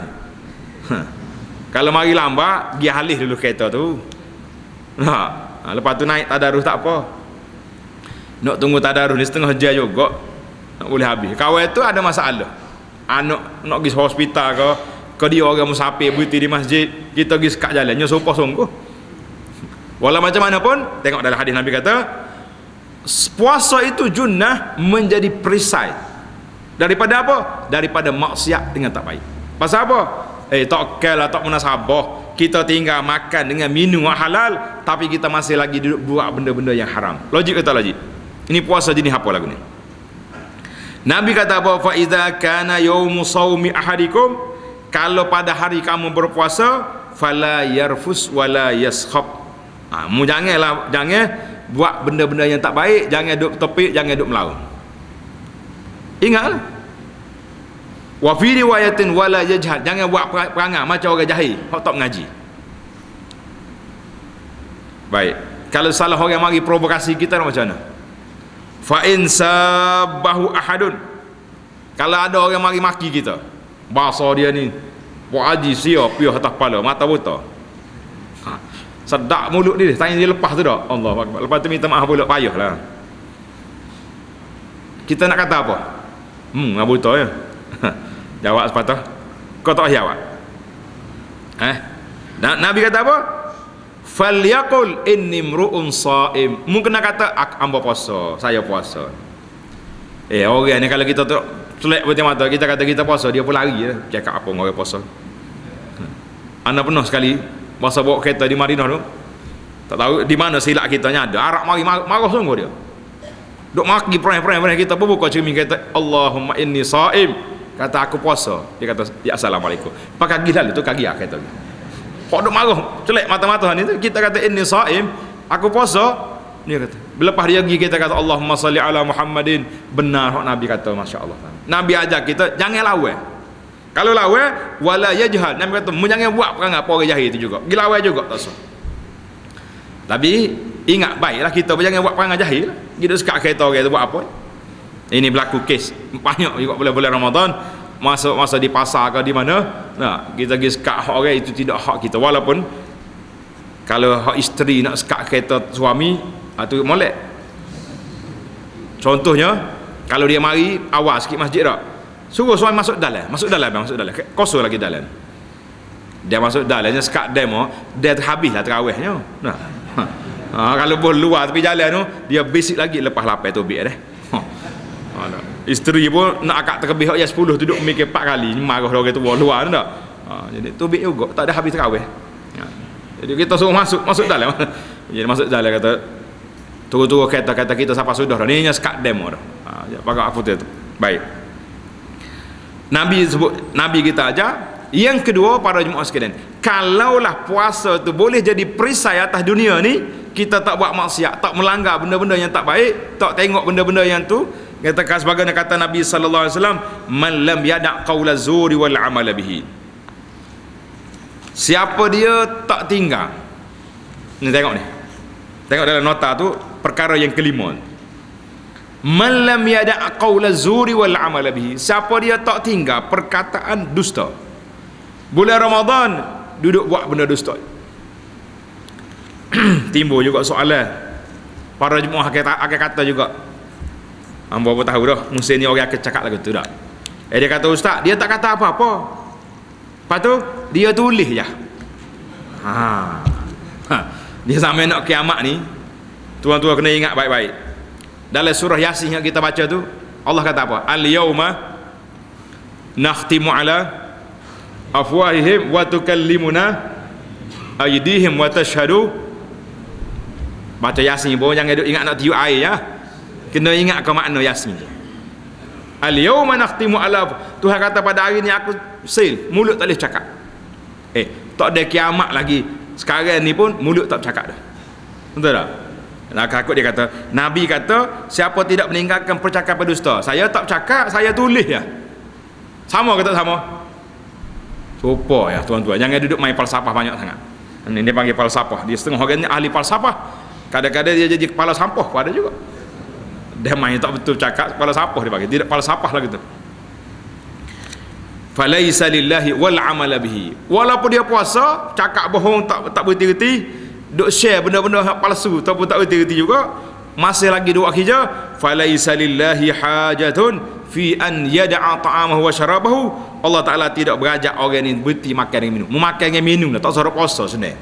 Kalau mari lambat, pergi halih dulu kereta tu. Lepas tu naik tadarus tak apa. Nak tunggu tadarus ni setengah jam juga nak boleh habis. Kawan tu ada masalah, anak nak pergi hospital ke dia orang musafir berhenti di masjid, kita pergi sekat jalannya sopah sungguh. Walau macam mana pun, tengok dalam hadis Nabi kata puasa itu junnah, menjadi perisai daripada apa? Daripada maksiat dengan tak baik. Pasal apa? Tak kela, tak munasabah kita tinggal makan dengan minum halal, tapi kita masih lagi duduk buat benda-benda yang haram. Logik kata logik. Ini puasa jenis apa lagu ni? Nabi kata apa? Fa idza kana yaumu shaumi ahadikum, kalau pada hari kamu berpuasa, fala yarfus wala yaskhab. Jangan buat benda-benda yang tak baik, jangan duduk topik, jangan duduk melaun. Ingatlah. Wa fi riwayatin wala yajhad, jangan buat perangai macam orang jahil hok tak mengaji. Baik, kalau salah orang mari provokasi kita macam mana? Fa in sabahu ahadun, kalau ada orang mari maki kita, bahasa dia ni buat haji sia piah atas kepala, mata buta, sedap mulut dia, tanya dia lepas tu tak? Allah Akbar. Lepas tu minta maaf pula, payahlah. Kita nak kata apa? Buta ya. Jawab sepatah. Kau tak jawab. Nabi kata apa? Falyaqul inni mru'un shaim. Mungkin nak kata hamba puasa, saya puasa. Orang ni kalau kita tu selek betul mata, kita kata kita puasa, dia pun lari je cakap apa orang puasa. Anda pernah sekali masa bawa kereta di Madinah tu, tak tahu di mana silap kitanya ada Arab mari marah sungguh dia. Duk maki peran kita pun buka cermin kata Allahumma inni shaim. Kata aku puasa. Dia kata ya assalamualaikum. Pakai kaki lalu tu kaki kata. Kok duk marah celek mata-mata ni tu kita kata inni shaim, aku puasa. Dia kata lepas dia pergi kita kata Allahumma salli ala Muhammadin. Benar hak Nabi kata, masya-Allah. Nabi ajar kita jangan lawan. Kalau lawan wala yajhal. Nabi kata jangan buat perangai apa orang jahil tu juga. Pergi lawan juga tak sah. Tapi ingat baiklah kita jangan buat perangai jahil. Kita sekat kereta orang tu buat apa? Ini berlaku kes banyak juga bulan-bulan Ramadan, masa di pasar ke di mana. Nah, kita pergi sekat hak orang itu tidak hak kita. Walaupun kalau hak isteri nak sekat kereta suami, itu molek. Contohnya, kalau dia mari awal sikit masjid tak, suruh suami masuk dalam. Kosong lagi dalam. Dia masuk dalamnya sekat demo, dia habislah tarawihnya. Nah. Kalau boleh luar tepi jalan tu, dia basic lagi lepas lapar tobik dah. Isteri pun nak akak terlebih ya 10 duduk mikir 4 kali marah orang tu luar tu tak. Jadi tobik juga tak ada habis tarawih. Jadi kita suruh masuk dalam. Jadi masuk dalam kata turun-turun kata kita siapa sudah ni nya sekat demo dah. Pakai apa tu. Baik. Nabi kita ajar. Yang kedua para jemaah sekalian, kalaulah puasa tu boleh jadi perisai atas dunia ni, kita tak buat maksiat, tak melanggar benda-benda yang tak baik, tak tengok benda-benda yang tu, katakan sebagaimana kata Nabi sallallahu alaihi wasallam, man lam yada' qaula zuri wal amala bihi. Siapa dia tak tinggal. Ni tengok ni. Tengok dalam nota tu perkara yang kelima. Man lam yada' qaula zuri wal amala bihi. Siapa dia tak tinggal perkataan dusta. Bulan Ramadan duduk buat benda dusta. Timbul juga soalan. Para jemaah akan kata juga, hamba pun tahu dah musim ni orang akan cakap lagu tu dah. Dia kata ustaz, dia tak kata apa-apa. Lepas tu dia tulis je. Dia sampai nak kiamat ni, tuan-tuan kena ingat baik-baik. Dalam surah Yasin yang kita baca tu, Allah kata apa? Al-yauma nakhtimu ala afwahihim wa tukallimuna aydihim wa tashhadu. Baca Yasin pun jangan duk ingat nak tiup air ya. Kena ingat ke makna Yasin. Al-yawma nakhtimu ala, Tuhan kata pada hari ni aku seal, mulut tak boleh cakap. Tak ada kiamat lagi. Sekarang ni pun mulut tak bercakap dah. Betul tak? Nak takut dia kata, Nabi kata siapa tidak meninggalkan percakapan dusta, saya tak bercakap, saya tulis ya. Sama ke tak sama? Sopo ya tuan-tuan, jangan duduk main falsafah banyak sangat. Ini dia panggil falsafah. Dia setengah orang ni ahli falsafah. Kadang-kadang dia jadi kepala sampah pun ada juga. Dia main tak betul cakap, kepala sampah dia panggil. Tidak falsafah lah gitu. Falaisa lillahi wal amala bihi. Walaupun dia puasa, cakap bohong tak berhenti-henti, duk share benda-benda hak palsu tak berhenti-henti juga, masih lagi dua kerja. Falaisa lillahi hajatun fi an yada'a ta'amahu wa syarabahu. Allah Ta'ala tidak berajak orang ni berhenti makan dan minum. Memakan dan minum lah, tak suruh puasa sebenarnya.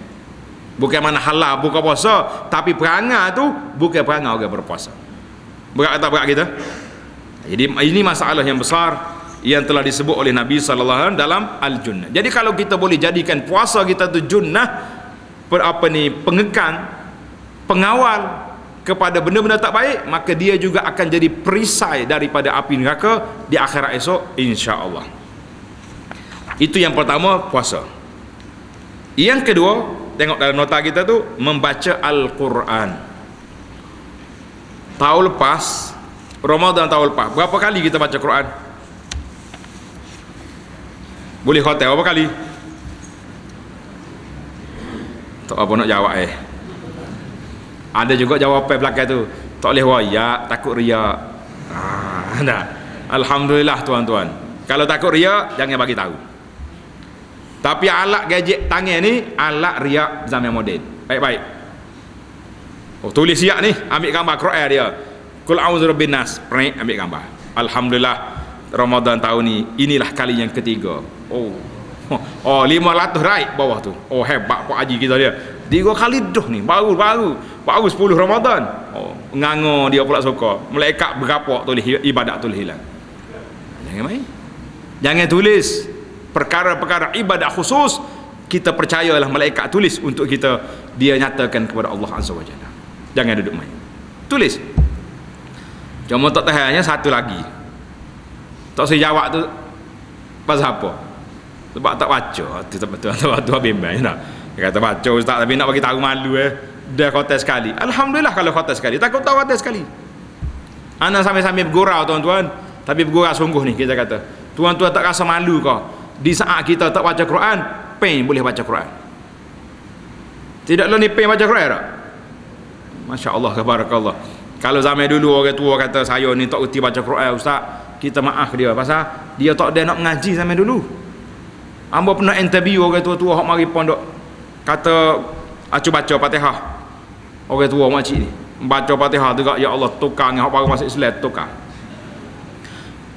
Bukan mana halal buka puasa, tapi perangai tu bukan perangai orang berpuasa. Berat tak berat kita? Jadi ini masalah yang besar yang telah disebut oleh Nabi sallallahu alaihi wasallam dalam Al-Junnah. Jadi kalau kita boleh jadikan puasa kita tu junnah, pengekang, pengawal kepada benda-benda tak baik, maka dia juga akan jadi perisai daripada api neraka di akhirat esok insya-Allah. Itu yang pertama, puasa. Yang kedua, tengok dalam nota kita tu, membaca Al-Quran. Tahun lepas, Ramadan tahun lepas, berapa kali kita baca Quran? Boleh hotel berapa kali? Tak apa nak jawab Ada juga jawapan belakang tu, tak boleh wayak, takut riak. Nah, alhamdulillah tuan-tuan. Kalau takut riak, jangan bagi tahu. Tapi alat gadget tangan ni alat riak zaman moden. Baik-baik. Tulis siap ni, ambil gambar Quran dia. Qul a'udzu birabbin nas, ambil gambar. Alhamdulillah Ramadan tahun ni inilah kali yang ketiga. Oh 500 raib bawah tu. Oh hebat Pak Haji kita dia. 3 kali dah ni baru 10 Ramadan. Oh ngango dia pula suka. Malaikat berapa tulis ibadat tulis hilang. Jangan main. Jangan tulis perkara-perkara ibadat khusus. Kita percayalah malaikat tulis untuk kita, dia nyatakan kepada Allah Azza wa Jalla. Jangan duduk main. Tulis. Cuma tak tahannya satu lagi. Tak saya jawab tu pasal apa? Sebab tak baca. Itu betul bimbang nak. Dia kata baca ustaz tapi nak bagi tahu malu Dah khotbah sekali. Alhamdulillah kalau khotbah sekali. Takut tahu khotbah sekali. Ana sambil-sambil bergurau tuan-tuan, tapi bergurau sungguh ni kita kata. Tuan-tuan tak rasa malu kau di saat kita tak baca Quran, pen boleh baca Quran. Tidak lo ni pen baca Quran tak? Masya-Allah tabarakallah. Kalau zaman dulu orang tua kata saya ni tak reti baca Quran ustaz, kita maaf dia pasal dia tak ada nak mengaji zaman dulu. Hamba pernah interview orang tua-tua hok mari pondok, kata acu baca Fatihah. Orang tua makcik ni baca Fatihah juga, ya Allah tukar dengan hok baru masuk Islam tukar.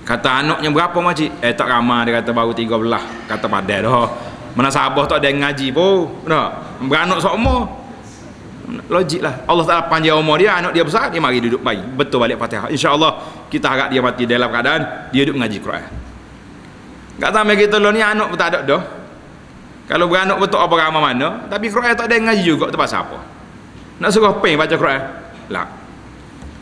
Kata anaknya berapa makcik? Tak ramai, dia kata baru 13. Kata padan dah. Mana Sabah tak ada ngaji pun. Tak. Beranak seumur. Logik lah. Allah Ta'ala panjang umur dia, anak dia besar, dia mari duduk bayi. Betul balik Fatihah. InsyaAllah kita harap dia mati dalam keadaan dia duduk mengaji Quran. Tak sampai kita lo ni anak pun tak ada dah. Kalau beranak betul apa ramai mana, tapi Quran tak ada ngaji juga, tu pasal apa? Nak suruh pen baca Quran? Lah.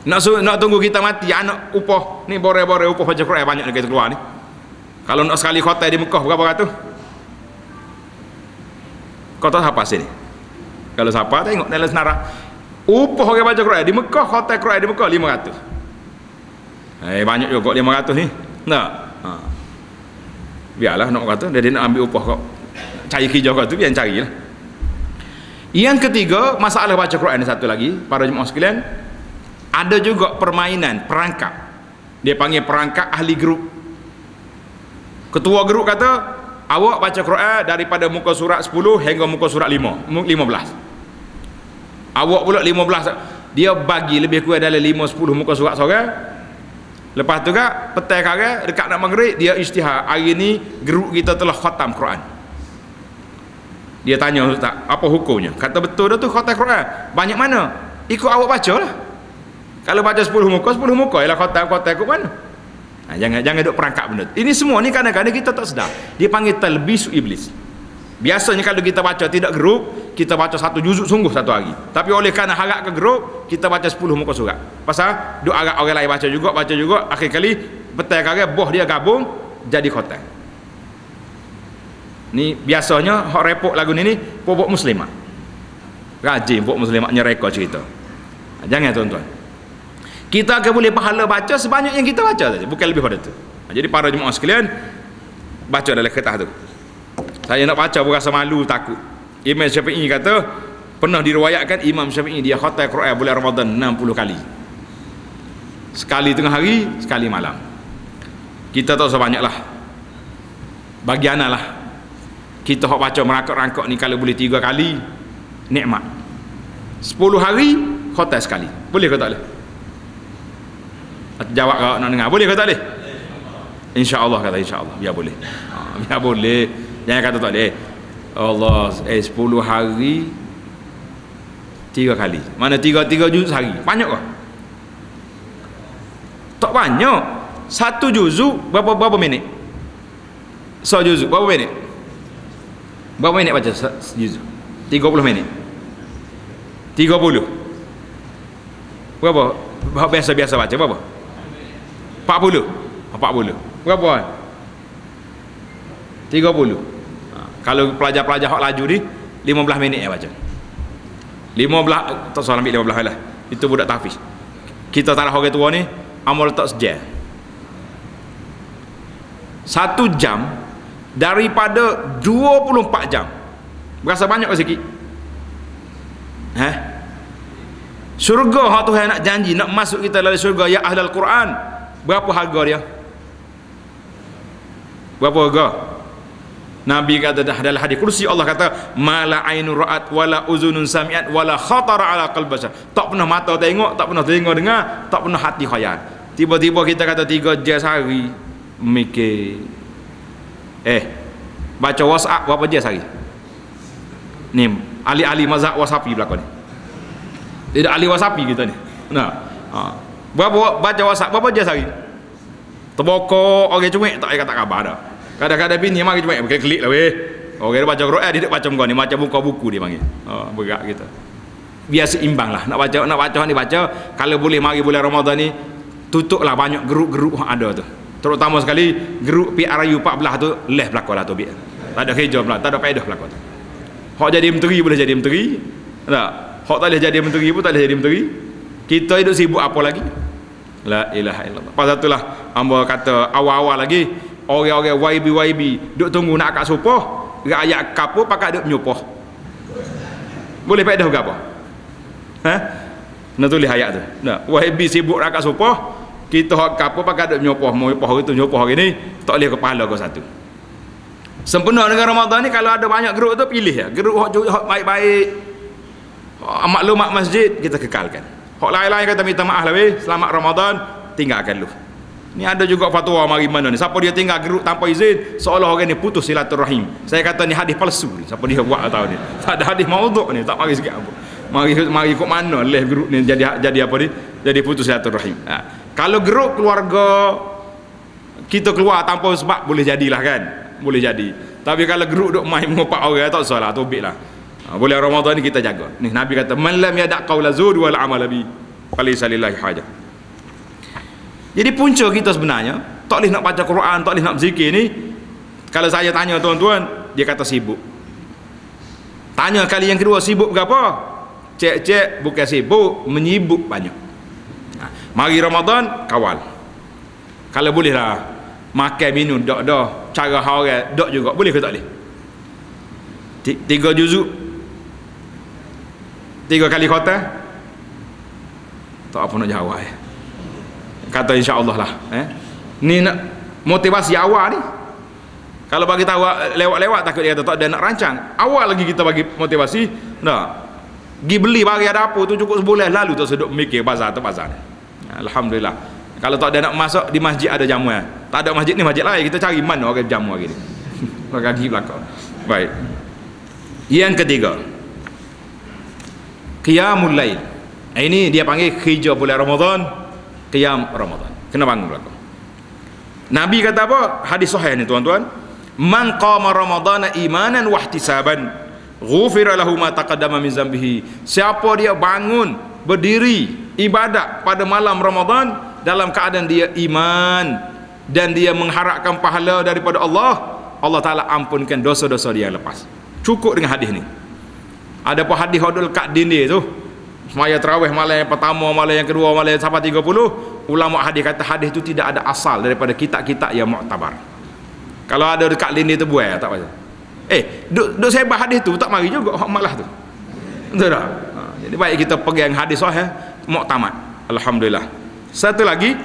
Nak tunggu kita mati anak upah ni bore-bore upah baca Quran banyak kita keluar ni. Kalau nak sekali khotbah di Mekah berapa ratus? Kau tahu apa sini? Kalau siapa tengok dalam senarai upah orang baca Quran di Mekah, khotbah Quran di Mekah 500. Banyak juga 500 ni. Tak? Biarlah nak kata dia nak ambil upah kau. Cari kerja kau tu biar carilah. Yang ketiga, masalah baca Quran ni satu lagi, para jemaah sekalian, ada juga permainan perangkap. Dia panggil perangkap ahli grup. Ketua grup kata, awak baca Quran daripada muka surat 10 hingga muka surat 15. Awak pula 15. Dia bagi lebih kurang dalam 5-10 muka surat seorang. Lepas tu kan petang kara dekat nak maghrib dia isytihar, hari ni grup kita telah khatam Quran. Dia tanya ustaz, apa hukumnya? Kata betul dah tu khatam Quran. Banyak mana? Ikut awak baca lah. Kalau baca 10 muka ialah khatam ikut mana? Jangan duk perangkap benda. Ini semua ni kadang-kadang kita tak sedar. Dia panggil talbisu iblis. Biasanya kalau kita baca tidak grup, kita baca satu juzuk sungguh satu hari. Tapi oleh kerana harap ke grup, kita baca 10 muka surat. Pasal duk harap orang lain baca juga, akhir kali betul kara boh dia gabung jadi khatam. Ni biasanya hak repot lagu ni pokok muslimat. Rajin pokok muslimat nyereka cerita. Jangan tuan-tuan. Kita akan boleh pahala baca sebanyak yang kita baca saja, bukan lebih pada tu. Jadi para jemaah sekalian, baca dalam kertas tu. Saya nak baca pun rasa malu, takut. Imam Syafi'i kata, pernah diriwayatkan Imam Syafi'i dia khatam Quran bulan Ramadan 60 kali. Sekali tengah hari, sekali malam. Kita tak sebanyak lah. Bagian lah. Kita hok baca merangkak-rangkak ni kalau boleh 3 kali, nikmat. 10 hari, khatam sekali. Boleh ke tak boleh? Jawab kau nak dengar. Boleh ke tak boleh? InsyaAllah kata insyaAllah. Biar boleh. Biar boleh. Jangan kata tak boleh. Allah 10 hari 3 kali. Mana 3 juzuk sehari? Banyak ke? Tak banyak. Satu juzuk berapa minit? Juzuk berapa minit? Berapa minit baca juzuk? 30 minit. 30. Berapa? Biasa baca berapa? 40. Berapa? 30. Kalau pelajar-pelajar hak laju ni 15 minit ya baca. 15 tak salah ambil 15 lah. Itu budak tahfiz. Kita tarah orang tua ni amal tak sejam. 1 jam daripada 24 jam. Berasa banyak ke sikit? Syurga hak Tuhan nak janji nak masuk kita dalam syurga ya ahlul Quran. Berapa harga dia? Berapa harga? Nabi kata dalam hadis kursi Allah kata mala ainun ra'at wala uzunun sami'at wala khatara ala qalbi bashar. Tak pernah mata tengok, tak pernah telinga dengar, tak pernah hati khayal. Tiba-tiba kita kata 3 jam sehari mikir Baca WhatsApp berapa je sehari? Ni ahli-ahli mazhab wasapi belakang ni. Tidak ahli wasapi kita ni. Nah. Berapa baca WhatsApp berapa je sehari? Terbokok orang cuik tak kata khabar dah. Kadang-kadang bini mari cuik klik lah weh. Orang dia baca Quran dia baca kau ni macam buka buku dia panggil. Berat kita. Biar seimbang lah. Nak baca ni baca. Kalau boleh mari bulan Ramadan ni tutuplah banyak geruk-geruk yang ada tu. Terutama sekali geruk PRU 14 tu leh belakang lah tu biar. Tak ada kerja pula, tak ada faedah belakang tu. Hak jadi menteri boleh jadi menteri. Tak. Hak tak boleh jadi menteri pun tak boleh jadi menteri. Kita hidup sibuk apa lagi? La ilaha illallah. Pasal itulah hamba kata awal-awal lagi orang-orang YB duk tunggu nak akad supah, rakyat kapo pakai duk menyupah. Boleh faedah ke apa? Nak tulis ayat tu. Nah, YB sibuk nak akad supah, kita hak kapo pakai duk menyupah itu menyupah hari ni tak boleh kepala kau satu. Sempena dengan Ramadan ni kalau ada banyak geruk tu pilih ya. Geruk hak baik-baik. Maklumat masjid kita kekalkan. Hak lain-lain kata minta maaf lah weh, selamat Ramadan, tinggalkan lu. Ni ada juga fatwa mari mana ni. Siapa dia tinggal geruk tanpa izin, seolah orang ni putus silaturahim. Saya kata ni hadis palsu ni. Siapa dia buat tahu ni. Tak ada hadis maudhu' ni, tak mari sikit apa. Mari kok mana leh geruk ni jadi apa ni? Jadi putus silaturahim. Kalau geruk keluarga kita keluar tanpa sebab boleh jadilah kan. Boleh jadi. Tapi kalau geruk duk main mengopak orang tak salah, tobiklah. Boleh Ramadan ni kita jaga. Ni Nabi kata man lam yada' qaula zur wal amal bi falaysa lillahi hajah. Jadi punca kita sebenarnya tak boleh nak baca Quran, tak boleh nak berzikir ni. Kalau saya tanya tuan-tuan, dia kata sibuk. Tanya kali yang kedua, sibuk berapa? Cek bukan sibuk, menyibuk banyak. Mari Ramadan kawal. Kalau boleh lah makan minum dak cara haram dak juga boleh ke tak boleh? 3 juzuk 3 kali khatam tak apa nak jawab kata insya-Allah lah ni nak motivasi awal ni. Kalau bagi tahu lewat-lewat takut dia kata tak ada nak rancang. Awal lagi kita bagi motivasi pergi beli bagi ada apa tu cukup sebulan lalu tak seduk mikir bazar tu bazar. Alhamdulillah. Kalau tak ada nak masuk di masjid ada jamu tak ada masjid ni masjid lain kita cari mana orang jamu hari ni. Kaki belakang. Baik. Yang ketiga, qiyamul lail. Ini dia panggil kerja bulan Ramadan, qiyam Ramadan. Kena bangun belakang. Nabi kata apa? Hadis sahih ni tuan-tuan. Man qama ramadana imanan wa ihtisaban, ghufira lahu ma taqaddama min zambihi. Siapa dia bangun berdiri ibadat pada malam Ramadan dalam keadaan dia iman dan dia mengharapkan pahala daripada Allah, Allah Taala ampunkan dosa-dosa dia yang lepas. Cukup dengan hadis ni. Ada apa hadis hodul kat dinding tu semaya tarawih malam yang pertama, malam yang kedua, malam yang sampai 30. Ulama hadis kata hadis tu tidak ada asal daripada kitab-kitab yang muktabar. Kalau ada dekat dinding tu buai tak pasal. Duk sebar hadis tu tak mari juga hak malah tu. Betul tak? Jadi baik kita pegang hadis sahih muktamad. Alhamdulillah. Satu lagi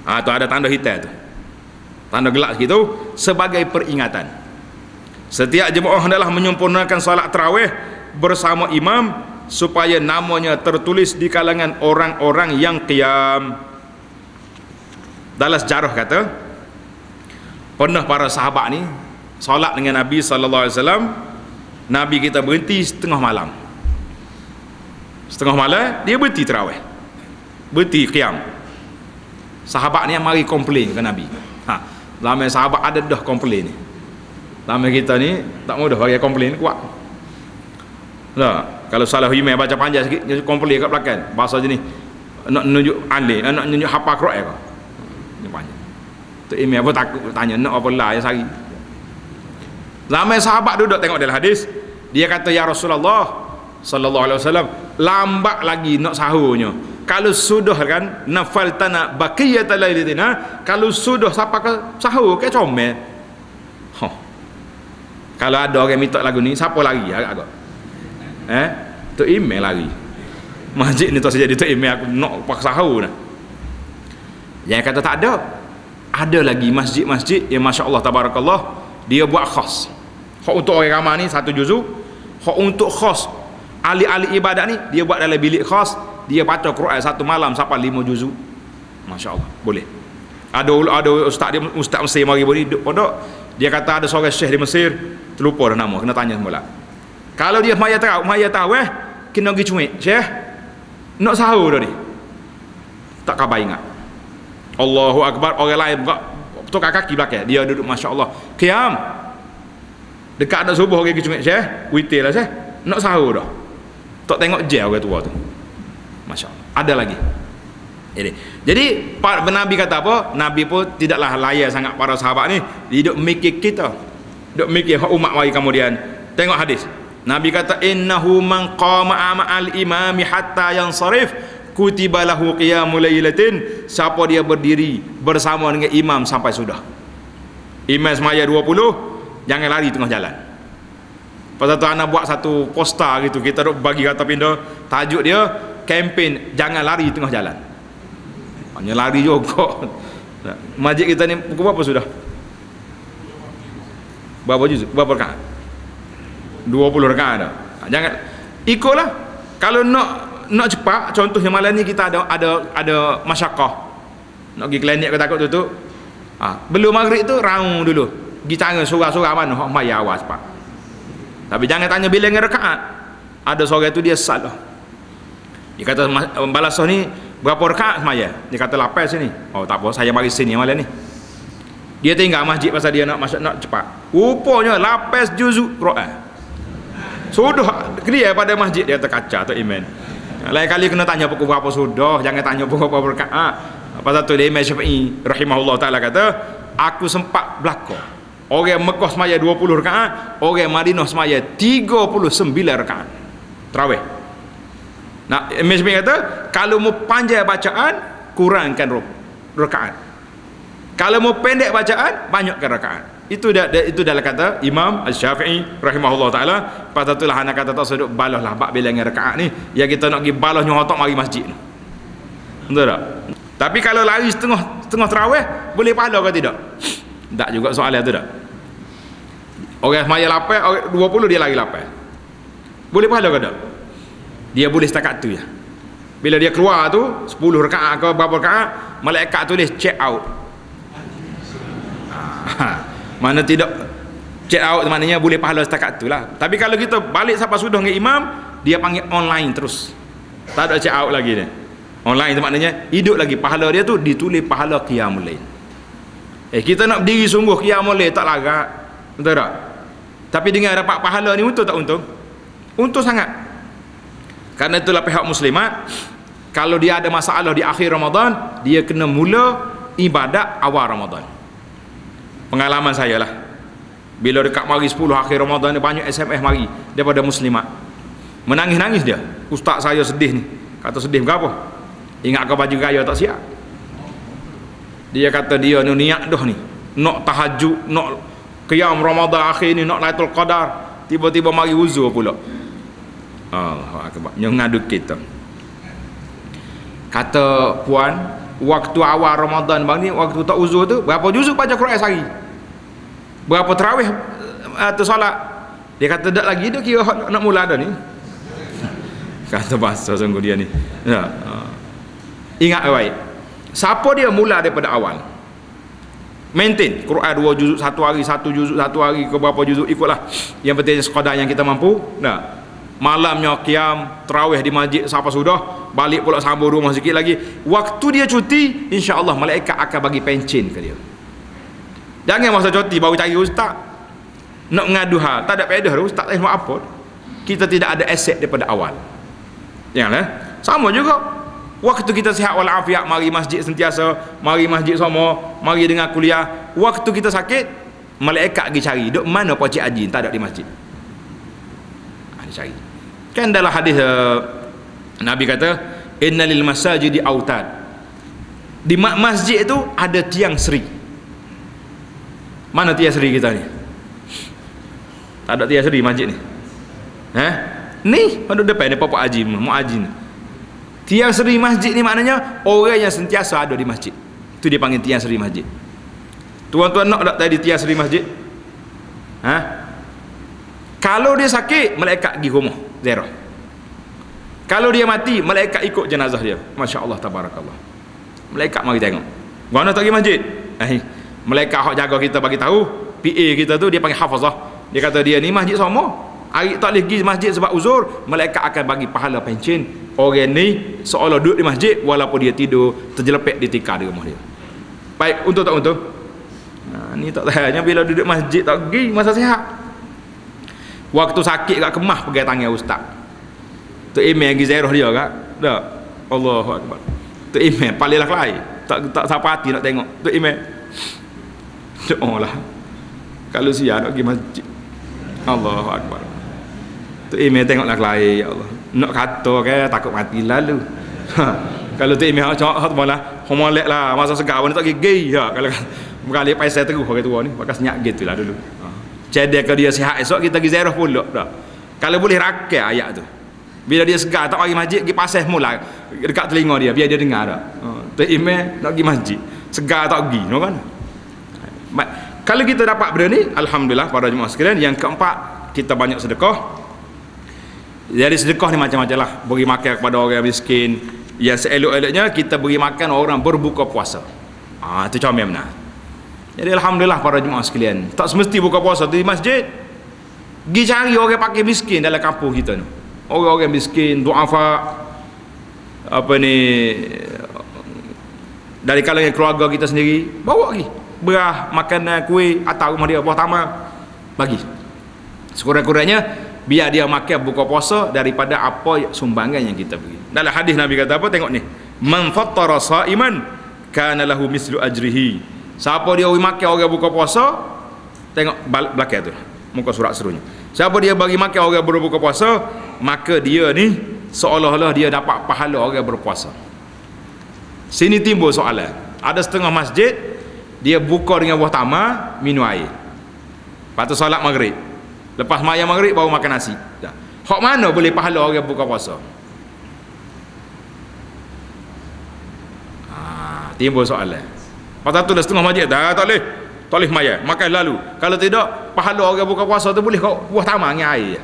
tu ada tanda hitam tu. Tanda gelap sikit tu sebagai peringatan. Setiap jemaah hendaklah menyempurnakan solat tarawih bersama imam supaya namanya tertulis di kalangan orang-orang yang qiyam. Dalam sejarah kata pernah para sahabat ni solat dengan Nabi sallallahu alaihi wasallam. Nabi kita berhenti setengah malam. Setengah malam dia berhenti tarawih. Berhenti qiyam. Sahabat ni yang mari komplain ke Nabi. Lama sahabat ada dah komplain ni. Lama kita ni tak mudah bagi komplain kuat. Kalau salah email baca panjang sikit komplain kat belakang. Bahasa je ni nak menunjuk alim, nak menunjuk hafal Quran ke. Ni panjang. Tu email apa takut tanya nak apa lah yang sehari. Lama sahabat duduk tengok dalam hadis, dia kata ya Rasulullah sallallahu alaihi wasallam, lambat lagi nak sahurnya. Kalau sudah kan nafaltana baqiyatal lailatina, kalau sudah sampai ke sahur ke comel. Kalau ada orang minta lagu ni, siapa lari agak? Tok email lari. Masjid ni tak saja dia tok email aku nak paksa sahur dah. Yang kata tak ada. Ada lagi masjid-masjid yang masya-Allah tabarakallah dia buat khas. Hak untuk orang ramai ni 1 juzuk. Hak untuk khas ahli-ahli ibadat ni dia buat dalam bilik khas, dia baca Quran 1 malam sampai 5 juzuk. Masya-Allah, boleh. Ada ustaz dia ustaz Mesir mari beri duduk pondok Dia kata ada seorang syekh di Mesir, terlupa dah nama, kena tanya semula. Kalau dia maya tahu kena pergi cuik, syekh nak sahur dah ni. Tak khabar ingat. Allahu Akbar, orang lain buka tukar kaki belakang, dia duduk masya-Allah. Qiyam. Dekat ada subuh orang pergi cuik, syekh, witir lah syekh. Nak sahur dah. Tak tengok je orang tua tu. Masya-Allah. Ada lagi. Jadi Nabi kata apa? Nabi pun tidaklah layak sangat para sahabat ni. Dia duk mikir kita, duk mikir umat mari kemudian. Tengok hadis. Nabi kata innahu man qama ma'al imami hatta yansarif kutiba lahu qiyamul lailatin. Siapa dia berdiri bersama dengan imam sampai sudah. Imam semaya 20, jangan lari tengah jalan. Pasal tu anak buat satu poster gitu, kita duk bagi kata pindah, tajuk dia kempen jangan lari tengah jalan. Hanya lari juga. Masjid kita ni pukul berapa sudah? Berapa juz? Berapa rakaat? 20 rakaat dah. Jangan ikutlah. Kalau nak cepat, contohnya malam ni kita ada masyakkah. Nak pergi klinik ke takut tutup. Belum maghrib tu raung dulu. Pergi cara surah-surah mana hok mai awal cepat. Tapi jangan tanya bila dengan rakaat. Ada seorang tu dia salah. Dia kata balasah ni berapa rakaat semaya? Dia kata 8 sini. Oh tak apa, saya mari sini malam ni. Dia tinggal masjid pasal dia nak cepat. Rupanya 8 juzuk Quran. Sudah dia pada masjid dia terkaca tu iman. Lain kali kena tanya pukul berapa sudah, jangan tanya pukul berapa rakaat. Pasal tu Imam Syafi'i rahimahullah taala kata, aku sempat belaka. Orang Mekah semaya 20 rakaat, orang Madinah semaya 39 rakaat. Tarawih. Nah, Imam Syafi'i kata, kalau mau panjang bacaan, kurangkan rakaat. Kalau mau pendek bacaan, banyakkan rakaat. Itu dalam kata Imam Syafi'i rahimahullah taala. Pasal itulah anak kata tak seduk balaslah bab bilangan rakaat ni, yang kita nak pergi balas nyotok mari masjid ni. Betul tak? Tapi kalau lari setengah tarawih, boleh pahala ke tidak? Tak juga soalan tu tak. Orang semaya 8, 20 dia lari 8. Boleh pahala ke tak? Dia boleh setakat tu ya. Bila dia keluar tu 10 rakaat ke berapa rakaat, malaikat tulis check out. Mana tidak check out maknanya boleh pahala setakat tu lah. Tapi kalau kita balik sampai sudah dengan imam, dia panggil online terus. Tak ada check out lagi dia. Online tu maknanya hidup lagi, pahala dia tu ditulis pahala qiyamul lail. Kita nak berdiri sungguh qiyamul lail tak larat. Betul tak? Tapi dengan dapat pahala ni untung tak untung? Untung sangat. Karena itulah pihak muslimat, kalau dia ada masalah di akhir Ramadan, dia kena mula ibadat awal Ramadan. Pengalaman saya lah, bila dekat mari 10 akhir Ramadan ni, banyak SMS mari daripada muslimat, menangis-nangis dia. Ustaz saya sedih ni. Kata sedih berapa? Ingat ke baju raya tak siap. Dia kata dia ni niat dah ni, nak tahajud, nak qiyam Ramadan akhir ni, nak Lailatul Qadar, tiba-tiba mari uzur pula. Allah Akbar, ngadu kita. Kata puan, waktu awal Ramadan bang ni, waktu tak uzur tu, berapa juzuk baca Quran sehari? Berapa tarawih atau solat? Dia kata tak lagi, dia kira nak mula dah ni. Kata bahasa sungguh dia ni. Ya. Ingat baik. Siapa dia mula daripada awal? Maintain Quran 2 juzuk satu hari, 1 juzuk satu hari ke berapa juzuk, ikutlah. Yang penting sekadar yang kita mampu. Nah, malamnya qiyam tarawih di masjid sampai sudah, balik pula sambung rumah sikit lagi. Waktu dia cuti, insya-Allah malaikat akan bagi pencen ke dia. Jangan masa cuti baru cari ustaz. Nak mengadu hal, tak ada faedah ustaz tak buat apa. Kita tidak ada aset daripada awal. Janganlah. Sama juga. Waktu kita sihat walafiat, mari masjid sentiasa, mari masjid sama, mari dengar kuliah. Waktu kita sakit, malaikat pergi cari, duk mana Pak Cik Haji? Tak ada di masjid. Dia cari. Kan dalam hadis Nabi kata, innalil masajidi autad. Di masjid itu ada tiang seri. Mana tiang seri kita ni? Tak ada tiang seri masjid ni. Ni pada depan ni Pak Haji, Muhaji ni. Tiang seri masjid ni maknanya orang yang sentiasa ada di masjid. Itu dia panggil tiang seri masjid. Tuan-tuan nak tak tadi tiang seri masjid? Kalau dia sakit, malaikat pergi rumah, zero. Kalau dia mati, malaikat ikut jenazah dia. Masya Allah, tabarakallah. Malaikat mari tengok. Mana tak pergi masjid? Malaikat hak jaga kita bagi tahu, PA kita tu dia panggil hafazah. Dia kata dia ni masjid sama, hari tak boleh pergi masjid sebab uzur, malaikat akan bagi pahala pencen orang ni seolah duduk di masjid walaupun dia tidur terjelepek di tikar di rumah dia. Baik, untuk tak untuk? Ni tak tanya bila duduk masjid tak pergi masa sihat. Waktu sakit kat Kemah pegang tangan ustaz. Tu email pergi ziarah dia kat. Tak. Allahu akbar. Tu email palinglah kelai. Tak siapa hati nak tengok. Tu email. Doalah. Kalau sihat nak pergi masjid. Allahu akbar. Tu email tengoklah kelai, ya Allah. Nak kata ke takut mati lalu. Kalau tu email cakap malah homolek lah masa segar ni tak gigi ya kalau berkali paisai terus orang tua ni pakai senyap gitulah dulu. Cedek ke dia sihat esok kita pergi ziarah pula dah. Kalau boleh rakai ayat tu. Bila dia segar tak pergi masjid pergi pasal mula dekat telinga dia biar dia dengar dah. Tu email nak pergi masjid. Segar tak pergi, no kan? Kalau kita dapat benda ni alhamdulillah para jemaah sekalian. Yang keempat, kita banyak sedekah. Jadi sedekah ni macam-macam lah. Beri makan kepada orang miskin. Yang seelok-eloknya kita beri makan orang berbuka puasa. Itu comel benar. Jadi alhamdulillah para jemaah sekalian, tak semesti buka puasa di masjid. Pergi cari orang pakai miskin dalam kampung kita ni. Orang-orang miskin, duafa, apa ni, dari kalangan keluarga kita sendiri, bawa pergi. Berah, makanan, kuih, atau rumah dia buah tamak, bagi. Sekurang-kurangnya biar dia makan buka puasa daripada apa sumbangan yang kita beri. Dalam hadis Nabi kata apa? Tengok ni. Man fattara sa'iman kana lahu mislu ajrihi. Siapa dia makan orang buka puasa, tengok belakang tu. Muka surat serunya. Siapa dia bagi makan orang berbuka puasa, maka dia ni seolah-olah dia dapat pahala orang berpuasa. Sini timbul soalan. Ada setengah masjid dia buka dengan buah tamar, minum air. Lepas tu solat maghrib. Lepas mayang maghrib baru makan nasi. Dah. Hak mana boleh pahala orang buka puasa? Timbul soalan. Pasal tu dah setengah masjid dah tak boleh mayang, makan lalu. Kalau tidak pahala orang buka puasa tu boleh kau buah tamar dengan air.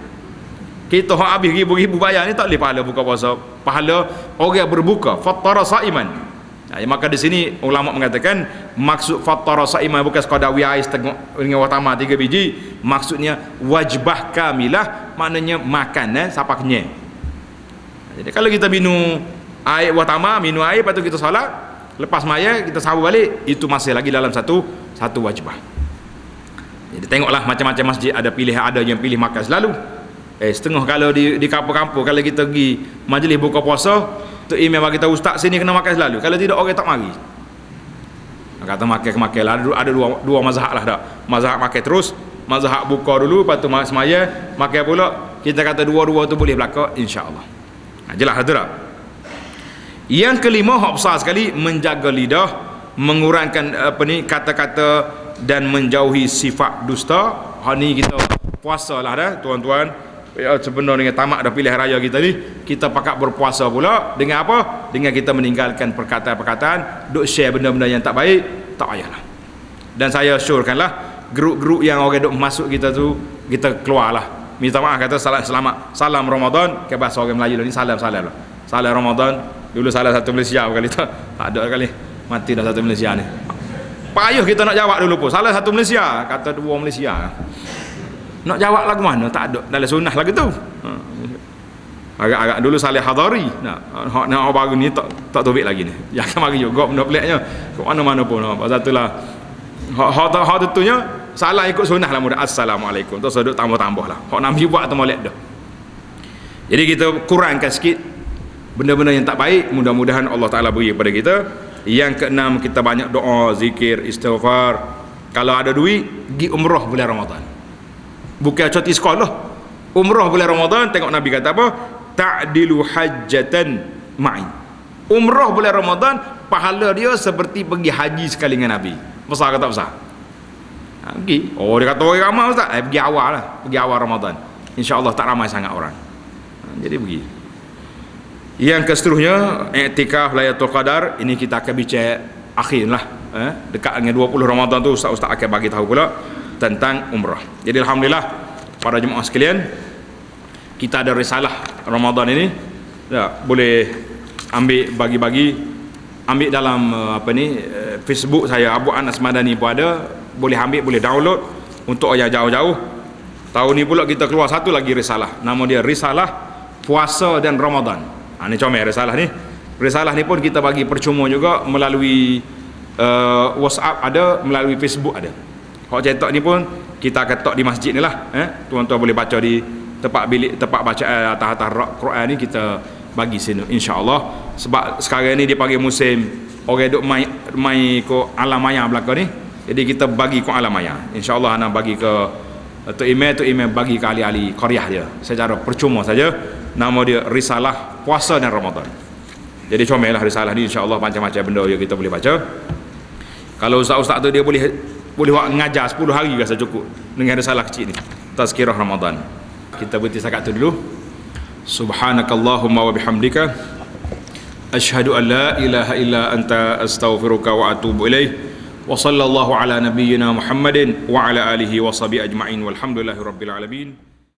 Kita hak habis ribu-ribu bayar ni tak boleh pahala buka puasa. Pahala orang berbuka fattara sa'iman. Maka di sini ulama mengatakan maksud fattara sa'iman bukan sekadar wi air setengah dengan buah tamar 3 biji, maksudnya wajbah kamilah, maknanya makan siapa kenyang. Jadi kalau kita minum air buah tamar, minum air lepas tu kita solat, lepas maya kita sahur balik, itu masih lagi dalam satu wajibah. Jadi tengoklah macam-macam masjid ada pilihan, ada yang pilih makan selalu. Setengah kalau di kampung-kampung kalau kita pergi majlis buka puasa, tu imam bagi tahu ustaz sini kena makan selalu. Kalau tidak orang tak mari. Kata makan lah. Ada dua mazhab lah dak. Mazhab makan terus, mazhab buka dulu, lepas tu semaya makan pula. Kita kata dua-dua tu boleh berlaku insya-Allah. Jelas tu tak? Yang kelima, hak besar sekali, menjaga lidah, mengurangkan kata-kata dan menjauhi sifat dusta. Hak ni kita puasa lah dah tuan-tuan. Sebenarnya dengan tamat dah pilihan raya kita ni, kita pakat berpuasa pula dengan apa? Dengan kita meninggalkan perkataan-perkataan, duk share benda-benda yang tak baik, tak payahlah. Dan saya syorkanlah grup-grup yang orang duk masuk kita tu, kita keluarlah. Minta maaf kata selamat salam Ramadan ke bahasa orang Melayu ni, salam lah. Salam Ramadan. Dulu salah satu Malaysia kali tak ada kali mati dah satu Malaysia ni. Payuh kita nak jawab dulu pun salah satu Malaysia, kata dua Malaysia. Nak jawab lagu mana tak ada dalam sunnah lagu tu. Agak-agak dulu Saleh Hadari. Nak baru ni tak tobik lagi ni. Jangan mari juga benda peliknya. Ke mana-mana pun. Pasal itulah hak tentunya salah ikut sunnah lah mudah. Assalamualaikum. Tu seduk tambah-tambah lah. Hak Nabi buat tu molek dah. Jadi kita kurangkan sikit benda-benda yang tak baik, mudah-mudahan Allah Ta'ala beri kepada kita. Yang keenam, kita banyak doa, zikir, istighfar. Kalau ada duit, pergi umrah bulan Ramadan. Bukan cuti sekolah, umrah bulan Ramadan. Tengok Nabi kata apa? Ta'dilu hajjatan ma'i. Umrah bulan Ramadan, pahala dia seperti pergi haji sekali dengan Nabi. Besar ke tak besar? Pergi. Oh, dia kata orang ramai ustaz. Pergi awal lah, pergi awal Ramadan. InsyaAllah tak ramai sangat orang. Jadi pergi. Yang keseterusnya, i'tikaf Lailatul Qadar. Ini kita akan bicara akhir lah, dekat dengan 20 Ramadan tu ustaz-ustaz akan bagi tahu pula tentang umrah. Jadi alhamdulillah para jemaah sekalian, kita ada risalah Ramadan ini boleh ambil bagi-bagi, ambil dalam Facebook saya Abu Anas Madani pun ada, boleh ambil, boleh download. untuk ayah jauh-jauh. Tahun ni pula kita keluar satu lagi risalah, nama dia Risalah Puasa dan Ramadan. Ni comel risalah ni. Risalah ni pun kita bagi percuma juga melalui WhatsApp ada, melalui Facebook ada. Hak cetak ni pun kita akan letak di masjid ni lah. Tuan-tuan boleh baca di tempat bilik, tempat bacaan atas-atas Quran ni kita bagi sini insya-Allah. Sebab sekarang ni dia panggil musim orang duk mai ko alam maya belaka ni. Jadi kita bagi ko alam maya. Insya-Allah ana bagi ke Tok Imam bagi ke ahli-ahli qaryah dia secara percuma saja. Nama dia Risalah Puasa dan Ramadan. Jadi comellah risalah ni insya-Allah, macam-macam benda yang kita boleh baca. Kalau ustaz-ustaz tu dia boleh ngajar 10 hari rasa cukup dengan risalah kecil ni. Tazkirah Ramadan. Kita berhenti setakat tu dulu. Subhanakallahumma wa bihamdika asyhadu an la ilaha illa anta astaghfiruka wa atubu ilaih. Wa sallallahu ala nabiyyina Muhammadin wa ala alihi wa sahbihi ajma'in walhamdulillahi rabbil alamin.